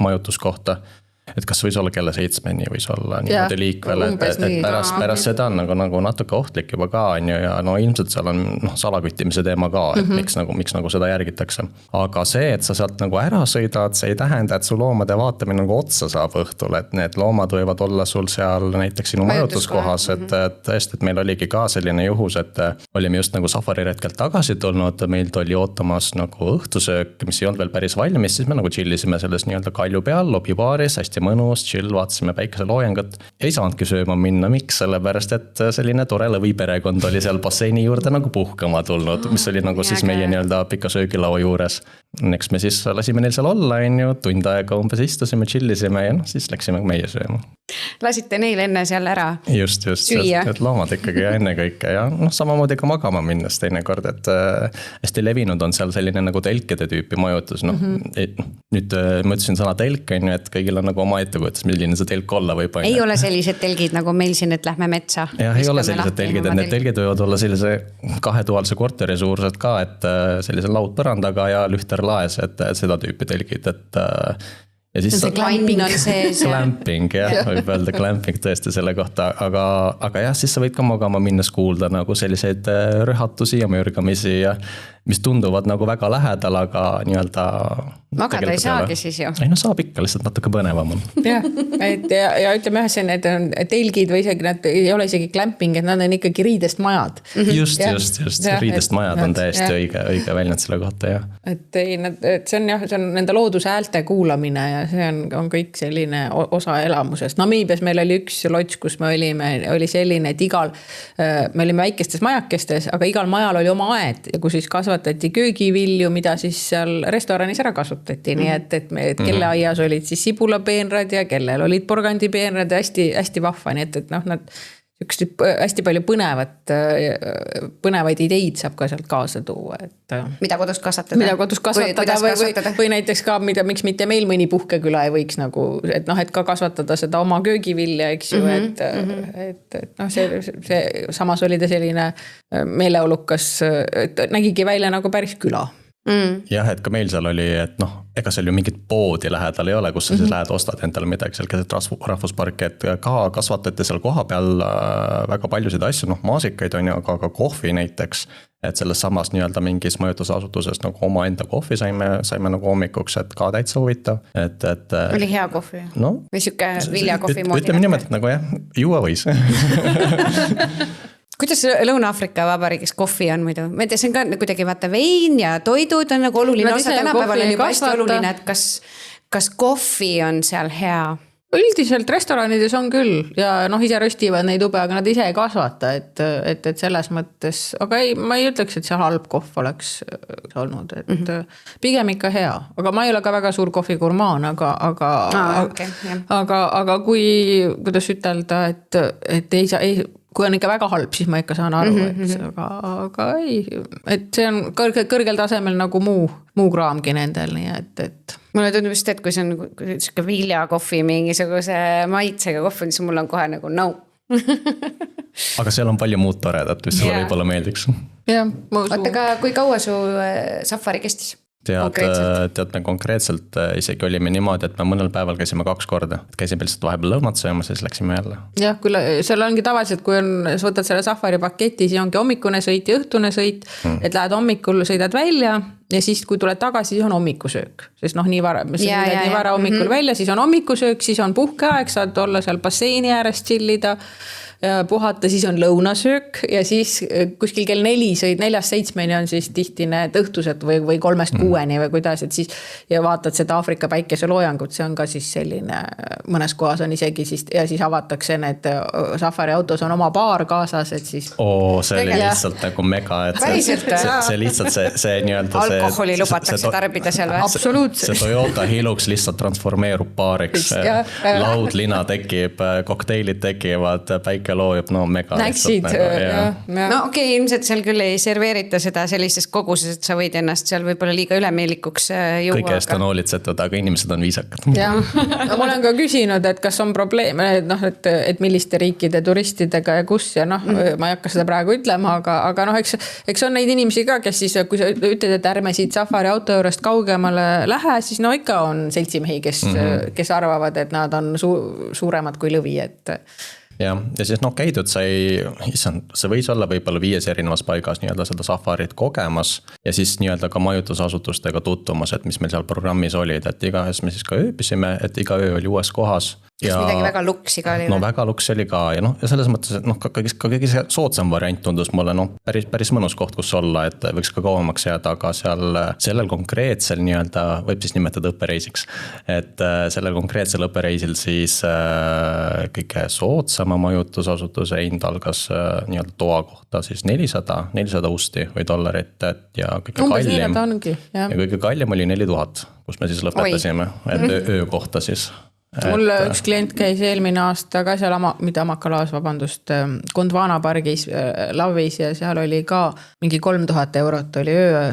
majutuskohta. Et kas võis olla kella 7-ni, võis olla niimoodi liikvel, et pärast seda on nagu natuke ohtlik juba ka, ja ilmselt seal on salaküttimise teema ka, et miks nagu seda järgitakse. Aga see, et sa sealt nagu ära sõidad, see ei tähenda, et su loomade vaatamine nagu otsa saab õhtul, et need loomad võivad olla sul seal näiteks sinu majutuskohas, et tõesti, et meil oligi ka selline juhus, et olime just nagu safariretkelt tagasi tulnud, meilt oli ootamas nagu õhtusöök, mis ei olnud veel päris valmis, siis me nagu chillisime selles nii-öelda kalju peal, lobibaaris, hästi mõnus, chill, vaatasime päikeseloojangut. Ei saanudki sööma minna, miks? Sellepärast, et selline tore lõviperekond oli seal basseini juurde nagu puhkama tulnud, mis oli nagu siis meie nii-öelda pika söögilaua juures. Eks me siis lasime neil seal olla, tund aega umbes istusime, chillisime ja siis läksime meie sööma. Lasite neil enne seal ära just, et loomad ikkagi ja enne kõike ja samamoodi ka magama minnes teinekord, et hästi levinud on seal selline nagu telkede tüüpi majutus. Nüüd ma ütlesin sõna telk, et kõigil on nagu oma ettekujutus, milline see telk olla võib. Ei ole sellised telgid nagu meil siin, et lähme metsa. Jah, ei ole sellised telgid, et need telgid võivad olla sellise 2-toalise korteri suurused ka, et sellise laudpõrandaga ja lühterlaes, et seda tüüpi telgid, et ja siis see glamping on see. Glamping, jah, võib öelda glamping tõesti selle kohta, aga jah, siis sa võid ka magama minnes kuulda nagu selliseid rühatusi ja mürgamisi ja mis tunduvad nagu väga lähedal, aga nii-öelda magada ei saagi siis ju. Ei saab ikka, lihtsalt natuke põnevam on. Ja ütleme ühes, need on telgid või isegi nad ei ole isegi glamping, et nad on ikkagi riidest majad. Just, riidest majad on täiesti õige väljend selle kohta, jah. Et see on nende looduse häälte kuulamine ja see on kõik selline osa elamusest. Namiibias meil oli üks lots, kus me oli selline, et me olime väikestes majakestes, aga igal majal oli oma aed ja kus siis kasvatati köögivilju, mida siis seal restoranis ära kasutati. Nii et kelle aias olid siis sibulapeenrad ja kellel olid porgandipeenrad ja hästi vahva. Nii et nad hästi palju põnevaid ideid saab ka sealt kaasa tuua, et mida kodus kasvatada või näiteks ka, miks mitte meil mõni puhkeküla ei võiks nagu, et noh, et ka kasvatada seda oma köögivilja, eks ju, et noh, see samas oli ta selline meeleolukas, et nägigi välja nagu päris küla. Jah, et ka meil seal oli, et noh, ega seal ju mingit poodi lähedal ei ole, kus sa siis lähed ostad endale midagi seal keset rahvusparki, et ka kasvatati seal koha peal väga paljusid asju, noh maasikaid on ju, aga ka kohvi näiteks, et selles samas nii-öelda mingis mõjutusasutuses nagu oma enda kohvi saime nagu hommikuks, et ka täitsa huvitav, et oli hea kohvi no, või siuke viljakohvi moodi? Ütleme niimoodi, et nagu jah, juua võis. Kuidas Lõuna-Aafrika Vabariigis kohvi on muidu? Ma ei tea, see on ka kuidagi vaata vein ja toidud on nagu oluline osa, tänapäeval on juba hästi oluline, et kas kohvi on seal hea? Üldiselt restoranides on küll ja noh, ise röstivad neid ube, aga nad ise ei kasvata, et selles mõttes, aga ei, ma ei ütleks, et see halb kohv oleks olnud, et pigem ikka hea, aga ma ei ole ka väga suur kohvigurmaan, aga kui, kuidas ütelda, et kui on ikka väga halb, siis ma ikka saan aru, aga ei, et see on kõrgel tasemel nagu muu kraamgi nendel, nii et mulle tundub just, et kui see on selline viljakohvi mingisuguse maitsega kohv, siis mul on kohe nagu no. Aga seal on palju muud toredat, mis sulle võib-olla meeldiks. Oota, aga kui kaua su safari kestis? Tead, me konkreetselt isegi olime niimoodi, et me mõnel päeval käisime 2 korda. Käisime lihtsalt vahepeal lõunat sööma, siis läksime jälle. Jah, küll seal ongi tavaliselt, kui sa võtad selle safari paketi, siis ongi hommikune sõit ja õhtune sõit, et lähed hommikul, sõidad välja ja siis kui tuled tagasi, siis on hommikusöök. Sest noh, nii vara hommikul välja, siis on hommikusöök, siis on puhkeaeg, saad olla seal basseini ääres chillida, puhata, siis on lõunasöök ja siis kuskil kell 4:07 on siis tihti need õhtused või 3-6 või kuidas, et siis ja vaatad seda Aafrika päikeseloojangut, see on ka siis selline, mõnes kohas on isegi siis, ja siis avatakse need safari autos on oma baar kaasas, et siis see oli lihtsalt nagu mega, et see lihtsalt see nii-öelda alkoholi lubatakse tarbida seal või? Absoluutselt. See Toyota Hilux lihtsalt transformeerub baariks, laudlina tekib, kokteilid tekivad, päike loojub, no mega näksid, no okei, ilmselt seal küll ei serveerita seda sellises koguses, et sa võid ennast seal võib-olla liiga ülemeelikuks juua. Kõige eest on hoolitsetud, aga inimesed on viisakad. No, ma olen ka küsinud, et kas on probleeme, et milliste riikide turistidega ja kus ja noh, ma ei hakka seda praegu ütlema, aga noh, eks on neid inimesi ka, kes siis, kui sa ütled, et ärme siit safari auto juurest kaugemale lähe, siis no ikka on seltsimehi, kes arvavad, et nad on suuremad kui lõvi, et ja siis noh, käidud see võis olla võib-olla 5 erinevas paigas nii-öelda seda safarit kogemas ja siis nii-öelda ka majutusasutustega tutvumas, et mis meil seal programmis olid, et igaühes me siis ka ööbisime, et iga öö oli uues kohas. Kas midagi väga luksi ka oli? No väga luksi oli ka ja noh, ja selles mõttes, et noh, ka kõige soodsam variant tundus mulle, noh, päris mõnus koht, kus olla, et võiks ka kauemaks jääda, aga sellel konkreetsel nii-öelda, võib siis nimetada õppereisiks, et sellel konkreetsel õppereisil siis kõige soodsama majutusasutuse hind algas nii-öelda toa kohta siis 400 usti või dollarit ja kõige kallim oli 4000, kus me siis lõpetasime, et öö kohta siis. Mul üks klient käis eelmine aasta ka seal Gondwana pargis Lavis ja seal oli ka mingi 3000 eurot oli öö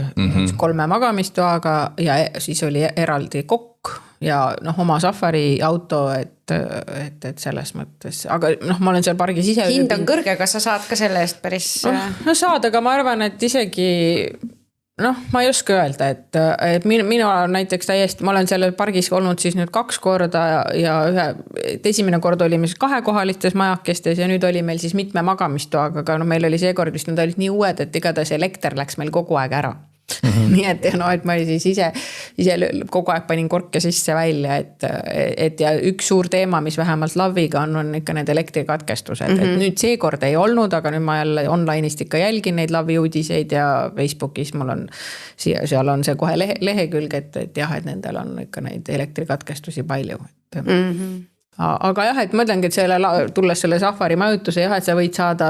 3 magamistoaga ja siis oli eraldi kokk ja noh, oma safari auto, et selles mõttes, aga noh, ma olen seal pargis ise. Hind on kõrge, kas sa saad ka selle eest päris? No saad, aga ma arvan, et isegi noh, ma ei oska öelda, et minu näiteks täiesti, ma olen selle pargis olnud siis nüüd 2 korda ja esimene kord olime siis 2-kohalistes majakestes ja nüüd oli meil siis mitme magamistoaga, aga no meil oli seekord vist nad olid nii uued, et igatahes elekter läks meil kogu aeg ära. Nii et no, et ma siis ise kogu aeg panin korke sisse välja, et ja üks suur teema, mis vähemalt Laviga on ikka need elektrikatkestused, et nüüd seekord ei olnud, aga nüüd ma jälle online'ist ikka jälgin neid Lavi uudiseid ja Facebookis mul on, seal on see kohe lehekülg, et jah, et nendel on ikka neid elektrikatkestusi palju, aga jah, et ma mõtlengi, et tulles selle safari majutuse jah, et sa võid saada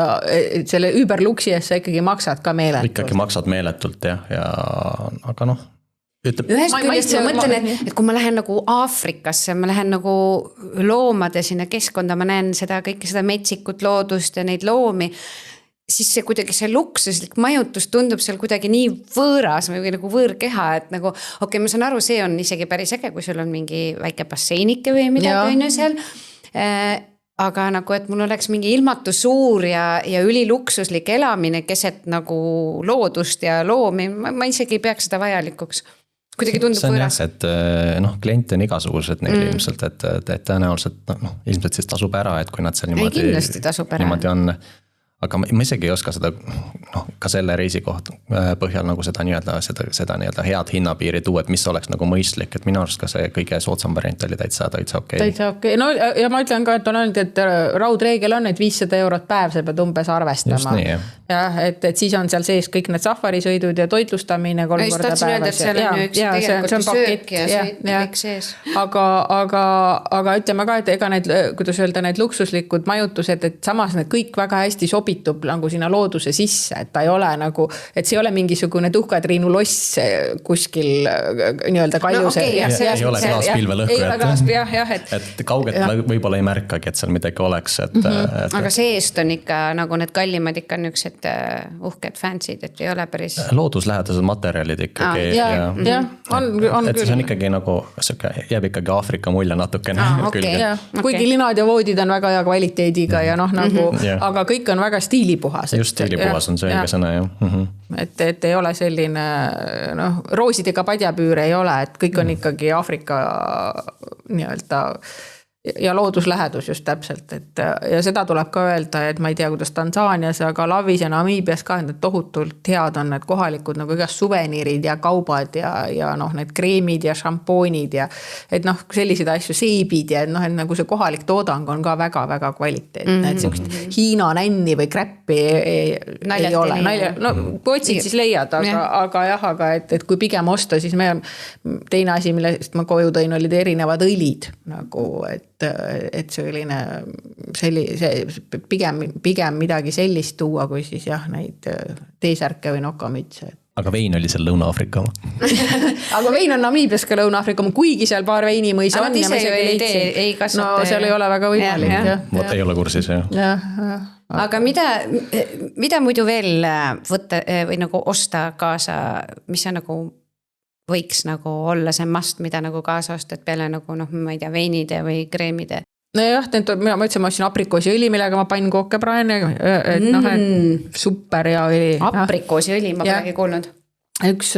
selle überluksi eest sa ikkagi maksad ka meeletult. Ikkagi maksad meeletult jah, aga noh, ühest küljest ma mõtlen, et kui ma lähen nagu Aafrikasse, ma lähen nagu loomade sinna keskkonda, ma näen seda kõike seda metsikut loodust ja neid loomi, siis see kuidagi see luksuslik majutus tundub seal kuidagi nii võõras või nagu võõrkeha, et nagu okei, ma saan aru, see on isegi päris äge, kui sul on mingi väike basseinike või midagi on ju seal. Aga nagu, et mul oleks mingi ilmatu suur ja üliluksuslik elamine keset nagu loodust ja loomi, ma isegi ei peaks seda vajalikuks. Kuidagi tundub võõras. See on et kliente on igasugused neil ilmselt, et tõenäoliselt ilmselt siis tasub ära, et kui nad seal niimoodi on. Aga ma isegi ei oska seda ka selle reisi põhjal nagu seda nii-öelda head hinnapiiri tuua, et mis oleks nagu mõistlik, et minu arust ka see kõige soodsam variant oli täitsa okei. Täitsa okei. No ja ma ütlen ka, et on öelnud, et raudreegel on, et 500 € päev, sa pead umbes arvestama. Just nii, jah. Et siis on seal sees kõik need safarisõidud ja toitlustamine 3 korda päevas. Seal on ju üks tegelikult söök ja sõit ja kõik sees. Aga ütleme ka, et ega kuidas öelda, need luksuslikud majutused, et samas need kõik väga hästi sobitub nagu sinna looduse sisse, et ta ei ole nagu, et see ei ole mingisugune tuhkatriinu loss kuskil nii-öelda kaljuse. Ei ole klaaspilve lõhku, et kaugelt võib-olla ei märkagi, et seal midagi oleks. Aga seest on ikka nagu need kallimad ikka niuksed uhked fansid, et ei ole päris looduslähedased materjalid ikkagi. Et see on ikkagi nagu, jääb ikkagi Aafrika mulje natukene külge. Kuigi linad ja voodid on väga hea kvaliteediga ja nagu, aga kõik on väga stiilipuhas. Just stiilipuhas on see õige sõna, jah. Et ei ole selline, roosidega padjapüüre ei ole, et kõik on ikkagi Aafrika nii-öelda ja looduslähedus just täpselt, et ja seda tuleb ka öelda, et ma ei tea, kuidas Tansaanias, aga Lavis ja Namiibias ka need tohutult head on need kohalikud nagu igast suveniirid ja kaubad ja need kreemid ja šampoonid ja et sellised asju, seebid ja et nagu see kohalik toodang on ka väga-väga kvaliteetne, et sellist Hiina nänni või kräppi ei ole. Kui otsid, siis leiad, aga et kui pigem osta, siis teine asi, millest ma koju tõin, olid erinevad õlid nagu, et pigem midagi sellist tuua, kui siis neid teesärke või nokamütse. Aga vein oli seal Lõuna-Aafrika oma. Aga vein on Namiibias ka Lõuna-Aafrika oma, kuigi seal paar veinimõisa on. Ja seal ei ole väga võimalik. Vot ei ole kursis, jah. Aga mida muidu veel võtta või nagu osta kaasa, mis on nagu võiks nagu olla see must, mida nagu kaasa osta, et peale nagu ma ei tea, veinide või kreemide. Nojah, ma ütlesin, ma ostsin aprikoosiõli, millega ma panin kooke praen, et super hea õli. Aprikoosiõli, ma polegi kuulnud. Üks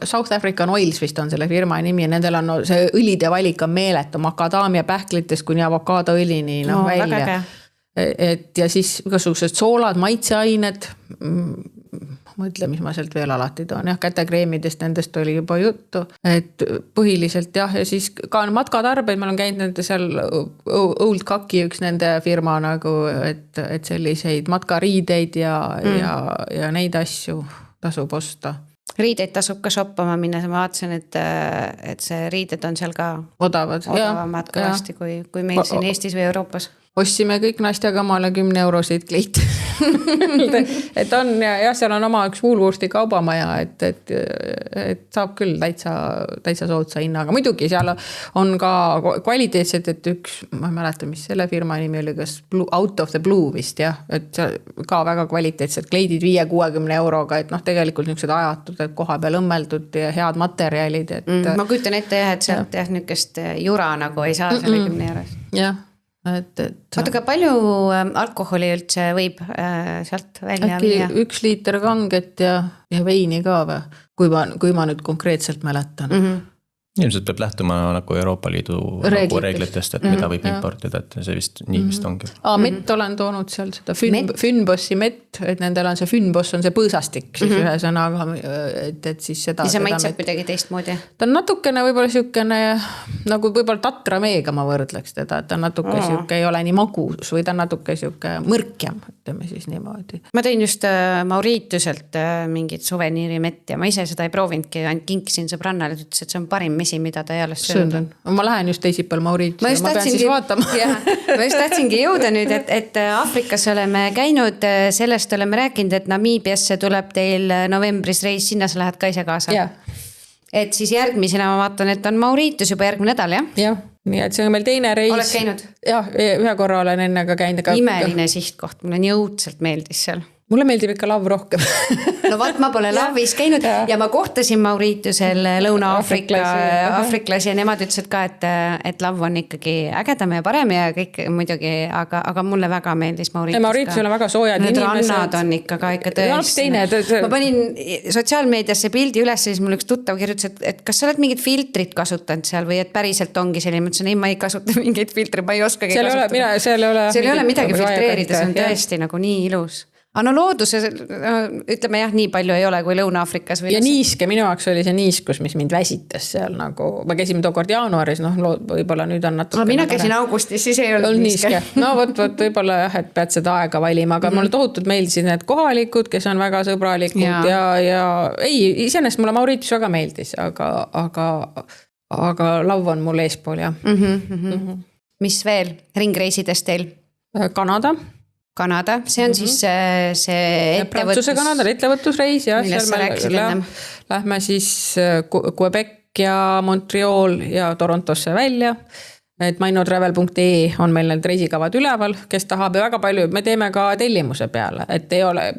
South African Oils vist on selle firma nimi ja nendel on see õlide valik on meeletu, makadaamia pähklitest kuni avokaadoõlini välja. Et ja siis igasugused soolad, maitseained, mõtle, mis ma sealt veel alati toon. Kätekreemidest nendest oli juba juttu. Et põhiliselt ja siis ka matkatarbeid, ma olen käinud nende seal Old Kaki üks nende firma nagu, et selliseid matkariideid ja neid asju tasub osta. Riideid tasub ka shoppama minna, ma vaatasin, et see riided on seal ka odavamad kõvasti kui meil siin Eestis või Euroopas. Ostsime kõik naistega maale 10 eurosid kleit. Et on, ja seal on oma üks Woolworthi kaubamaja, et saab küll täitsa soodsa hinnaga. Muidugi seal on ka kvaliteetsed, et üks, ma ei mäleta, mis selle firma nimi oli, kas Out of the Blue vist, et ka väga kvaliteetsed kleidid 5-60 euroga, et tegelikult niisugused ajatud, et koha peal õmmeldud ja head materjalid. Ma kujutan ette, et sealt niisugust jura nagu ei saa selle 10 euros. Jah. Aga palju alkoholi üldse võib sealt välja viia? 1 liiter kanget ja veini ka või, kui ma nüüd konkreetselt mäletan. Ilmselt peab lähtuma nagu Euroopa Liidu reeglitest, et mida võib importida, et see vist nii vist ongi. Mett olen toonud seal seda Fynbossi mett, et nendel on see Fynboss on see põõsastik siis ühe sõnaga, et siis seda. Ja see maitseb kuidagi teistmoodi? Ta on natukene võib-olla siukene, nagu võib-olla tatrameega ma võrdleks teda, et ta natuke siuke ei ole nii magus või ta on natuke siuke mõrkjam, ütleme siis niimoodi. Ma tõin just Mauritiuselt mingit suveniiri mett ja ma ise seda ei proovinudki, ainult kinkisin sõbrannale, ütles, et see on parim mesi, mida ta ei ole söönud. Ma lähen just teisipäeval Mauritiusse, ma pean siis vaatama. Ma just tahtsingi jõuda nüüd, et Aafrikas oleme käinud, sellest oleme rääkinud, et Namiibiasse tuleb teil novembris reis, sinna sa lähed ka ise kaasa. et siis järgmisena ma vaatan, et on Mauritius juba järgmine nädal, jah? Jah, nii et see on meil teine reis. Oled käinud? Jah, ühe korra olen enne ka käinud. Imeline sihtkoht, mulle nii õudselt meeldis seal. Mulle meeldib ikka lav rohkem. No vaat, ma pole lavis käinud ja ma kohtasin Mauritiusel Lõuna-Aafriklasi ja nemad ütlesid ka, et lav on ikkagi ägedam ja parem ja kõik muidugi, aga mulle väga meeldis Mauritius. Mauritiusel on väga soojad need inimesed. Rannad on ikka tõesti. Ma panin sotsiaalmeediasse pildi üles, siis mul üks tuttav kirjutas, et kas sa oled mingid filtrit kasutanud seal või et päriselt ongi selline, ma ütlesin, ei, ma ei kasuta mingeid filtrit, ma ei oskagi kasutada. Seal ei ole midagi filtreerida, see on tõesti nagu nii ilus. Aga no looduse, ütleme jah, nii palju ei ole kui Lõuna-Afrikas. Ja niiske, minu jaoks oli see niiskus, mis mind väsitas seal nagu, ma käisime tookord jaanuaris, võib-olla nüüd on natuke. Mina käisin augustis, siis ei olnud niiske. No võt, võib-olla jah, et pead seda aega valima, aga mulle tohutult meeldisid need kohalikud, kes on väga sõbralikud ja ei, iseenesest mulle Mauritius väga meeldis, aga lav on mul eespool, jah. Mis veel ringreisidest teil? Kanada, see on siis see Prantsuse Kanada ettevõtlusreis ja lähme siis Quebec ja Montreal ja Torontosse välja. Et mainotravel.ee on meil need reisikavad üleval, kes tahab ja väga palju, me teeme ka tellimuse peale, et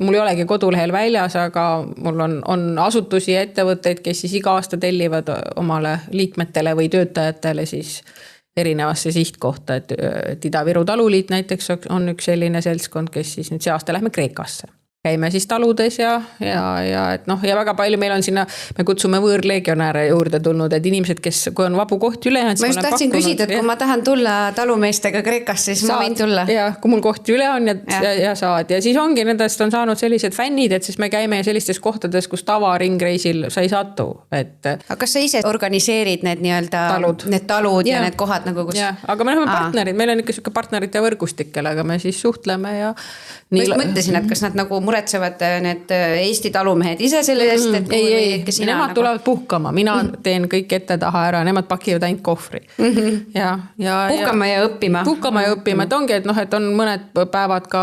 mul ei olegi kodulehel väljas, aga mul on asutusi ja ettevõtteid, kes siis iga aasta tellivad omale liikmetele või töötajatele siis erinevasse sihtkohta, et Ida-Viru taluliit näiteks on üks selline seltskond, kes siis nüüd see aasta lähme Kreekasse. Käime siis taludes ja et ja väga palju meil on sinna, me kutsume võõrlegionääre juurde tulnud, et inimesed, kes, kui on vabu koht üle. Ma just tahtsin küsida, et kui ma tahan tulla talumeestega Kreekasse, siis ma võin tulla. Ja kui mul kohti üle on ja saad. Ja siis ongi, nendest on saanud sellised fännid, et siis me käime sellistes kohtades, kus tavaringreisil sa ei satu. Aga kas sa ise organiseerid need nii-öelda need talud ja need kohad nagu kus? Ja, aga me oleme partnerid, meil on ikka selline partnerite võrgustik, kellega me siis suhtleme ja ma mõtlesin, et kas nad nagu muretsevad need Eesti talumehed ise selle eest, et ei, nemad tulevad puhkama, mina teen kõik ette taha ära, nemad pakivad ainult kohvri. Puhkama ja õppima. Puhkama ja õppima, et ongi, et on mõned päevad ka,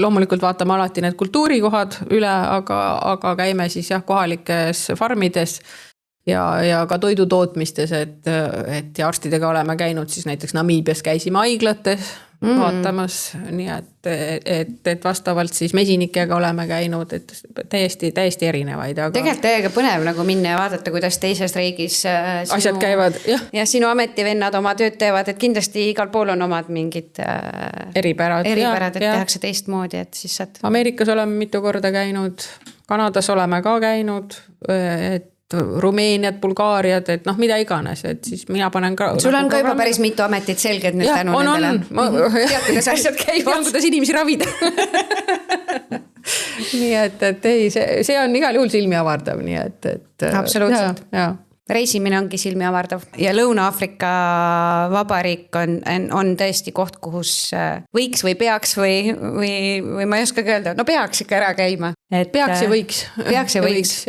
loomulikult vaatame alati need kultuurikohad üle, aga käime siis kohalikes farmides ja ka toidutootmistes, et ja arstidega oleme käinud siis näiteks Namiibias käisime haiglates vaatamas, nii et vastavalt siis mesinikega oleme käinud, et täiesti erinevaid. Tegelikult täiega põnev nagu minna ja vaadata, kuidas teises riigis asjad käivad, ja sinu ametivennad oma tööd teevad, et kindlasti igal pool on omad mingid eripärad, et tehakse teistmoodi, et siis saad. Ameerikas oleme mitu korda käinud, Kanadas oleme ka käinud, et Rumeeniat, Bulgaariat, et mida iganes, et siis mina panen ka. Sul on ka juba päris mitu ametit selged nüüd tänu nendele. Tead, kuidas asjad käivad, kuidas inimesi ravida. Nii et ei, see on igal juhul silmi avardav, nii et. Absoluutselt. Reisimine ongi silmi avardav ja Lõuna-Aafrika Vabariik on tõesti koht, kus võiks või peaks või ma ei oska öelda, no peaks ikka ära käima. Peaks ja võiks. Peaks ja võiks.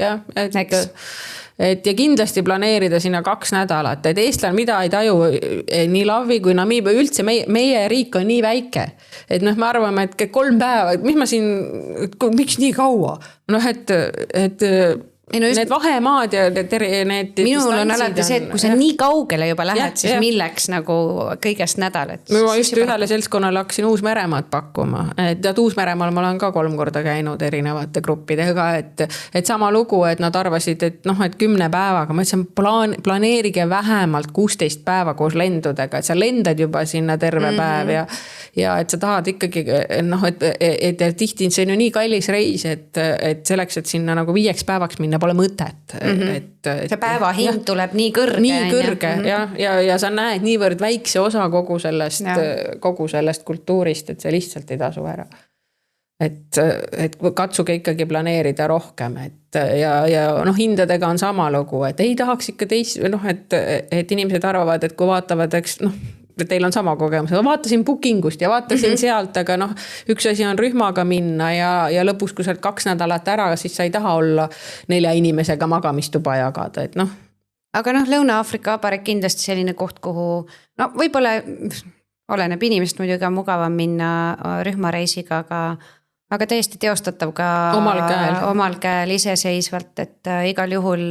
Et ja kindlasti planeerida sinna 2 nädalat, et eestlane mida ei taju nii Lavi kui Namiibia üldse, meie riik on nii väike, et me arvame, et 3 päeva, et mis ma siin, miks nii kaua? Et need vahemaad ja need minul on alati see, et kui sa nii kaugele juba lähed, siis milleks nagu kõigest nädal. Ma just ühele seltskonnale hakkasin Uus-Meremaad pakkuma, et Uus-Meremaal ma olen ka 3 korda käinud erinevate gruppidega, et sama lugu, et nad arvasid, et 10 päevaga, ma ütlesin, planeerige vähemalt 16 päeva koos lendudega, et sa lendad juba sinna terve päev ja et sa tahad ikkagi, et tihti see on ju nii kallis reis, et selleks, et sinna nagu 5 päevaks minna, pole mõtet. See päeva hind tuleb nii kõrge. Nii kõrge, ja sa näed niivõrd väikse osa kogu sellest kultuurist, et see lihtsalt ei tasu ära. Et katsuge ikkagi planeerida rohkem, ja hindadega on sama lugu, et ei tahaks ikka et inimesed arvavad, et kui vaatavad, eks teil on sama kogemus, vaatasin bookingust ja vaatasin sealt, aga üks asi on rühmaga minna ja lõpus, kui sa oled 2 nädalat ära, siis sa ei taha olla 4 inimesega magamistuba jagada, et Aga Lõuna-Aafrika Vabariik kindlasti selline koht, kuhu võib-olla oleneb inimest muidugi on mugavam minna rühmareisiga, aga täiesti teostatav ka omal käel iseseisvalt, et igal juhul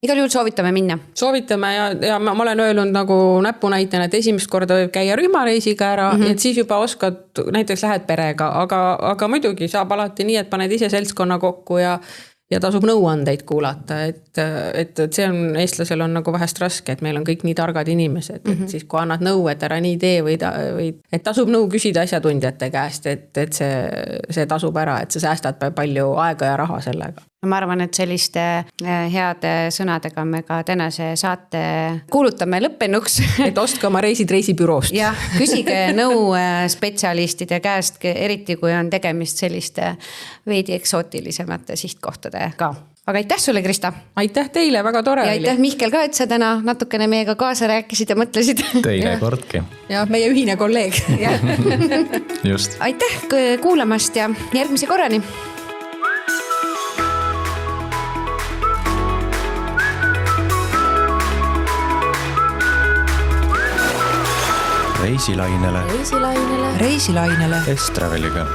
igal juhul soovitame minna. Soovitame ja ma olen öelnud nagu näpunäitena, et esimest korda võib käia rühmareisiga ära, et siis juba oskad, näiteks lähed perega, aga muidugi saab alati nii, et paned ise seltskonna kokku ja tasub nõuandeid kuulata, et see on, eestlasel on nagu vähest raske, et meil on kõik nii targad inimesed, et siis kui annad nõu, et ära nii tee või et tasub nõu küsida asjatundjate käest, et see tasub ära, et sa säästad palju aega ja raha sellega. Ma arvan, et selliste heade sõnadega me ka tänase saate kuulutame lõppenuks. Et ostke oma reisid reisibüroost. Ja küsige nõu spetsialistide käest, eriti kui on tegemist selliste veidi eksootilisemate sihtkohtadega. Aga aitäh sulle, Krista! Aitäh teile, väga tore ja aitäh, Mihkel, ka, et sa täna natukene meiega kaasa rääkisid ja mõtlesid. Teine kordki. Ja meie ühine kolleeg. Just. Aitäh kuulamast ja järgmise korrani! Reisilainele Estraveliga.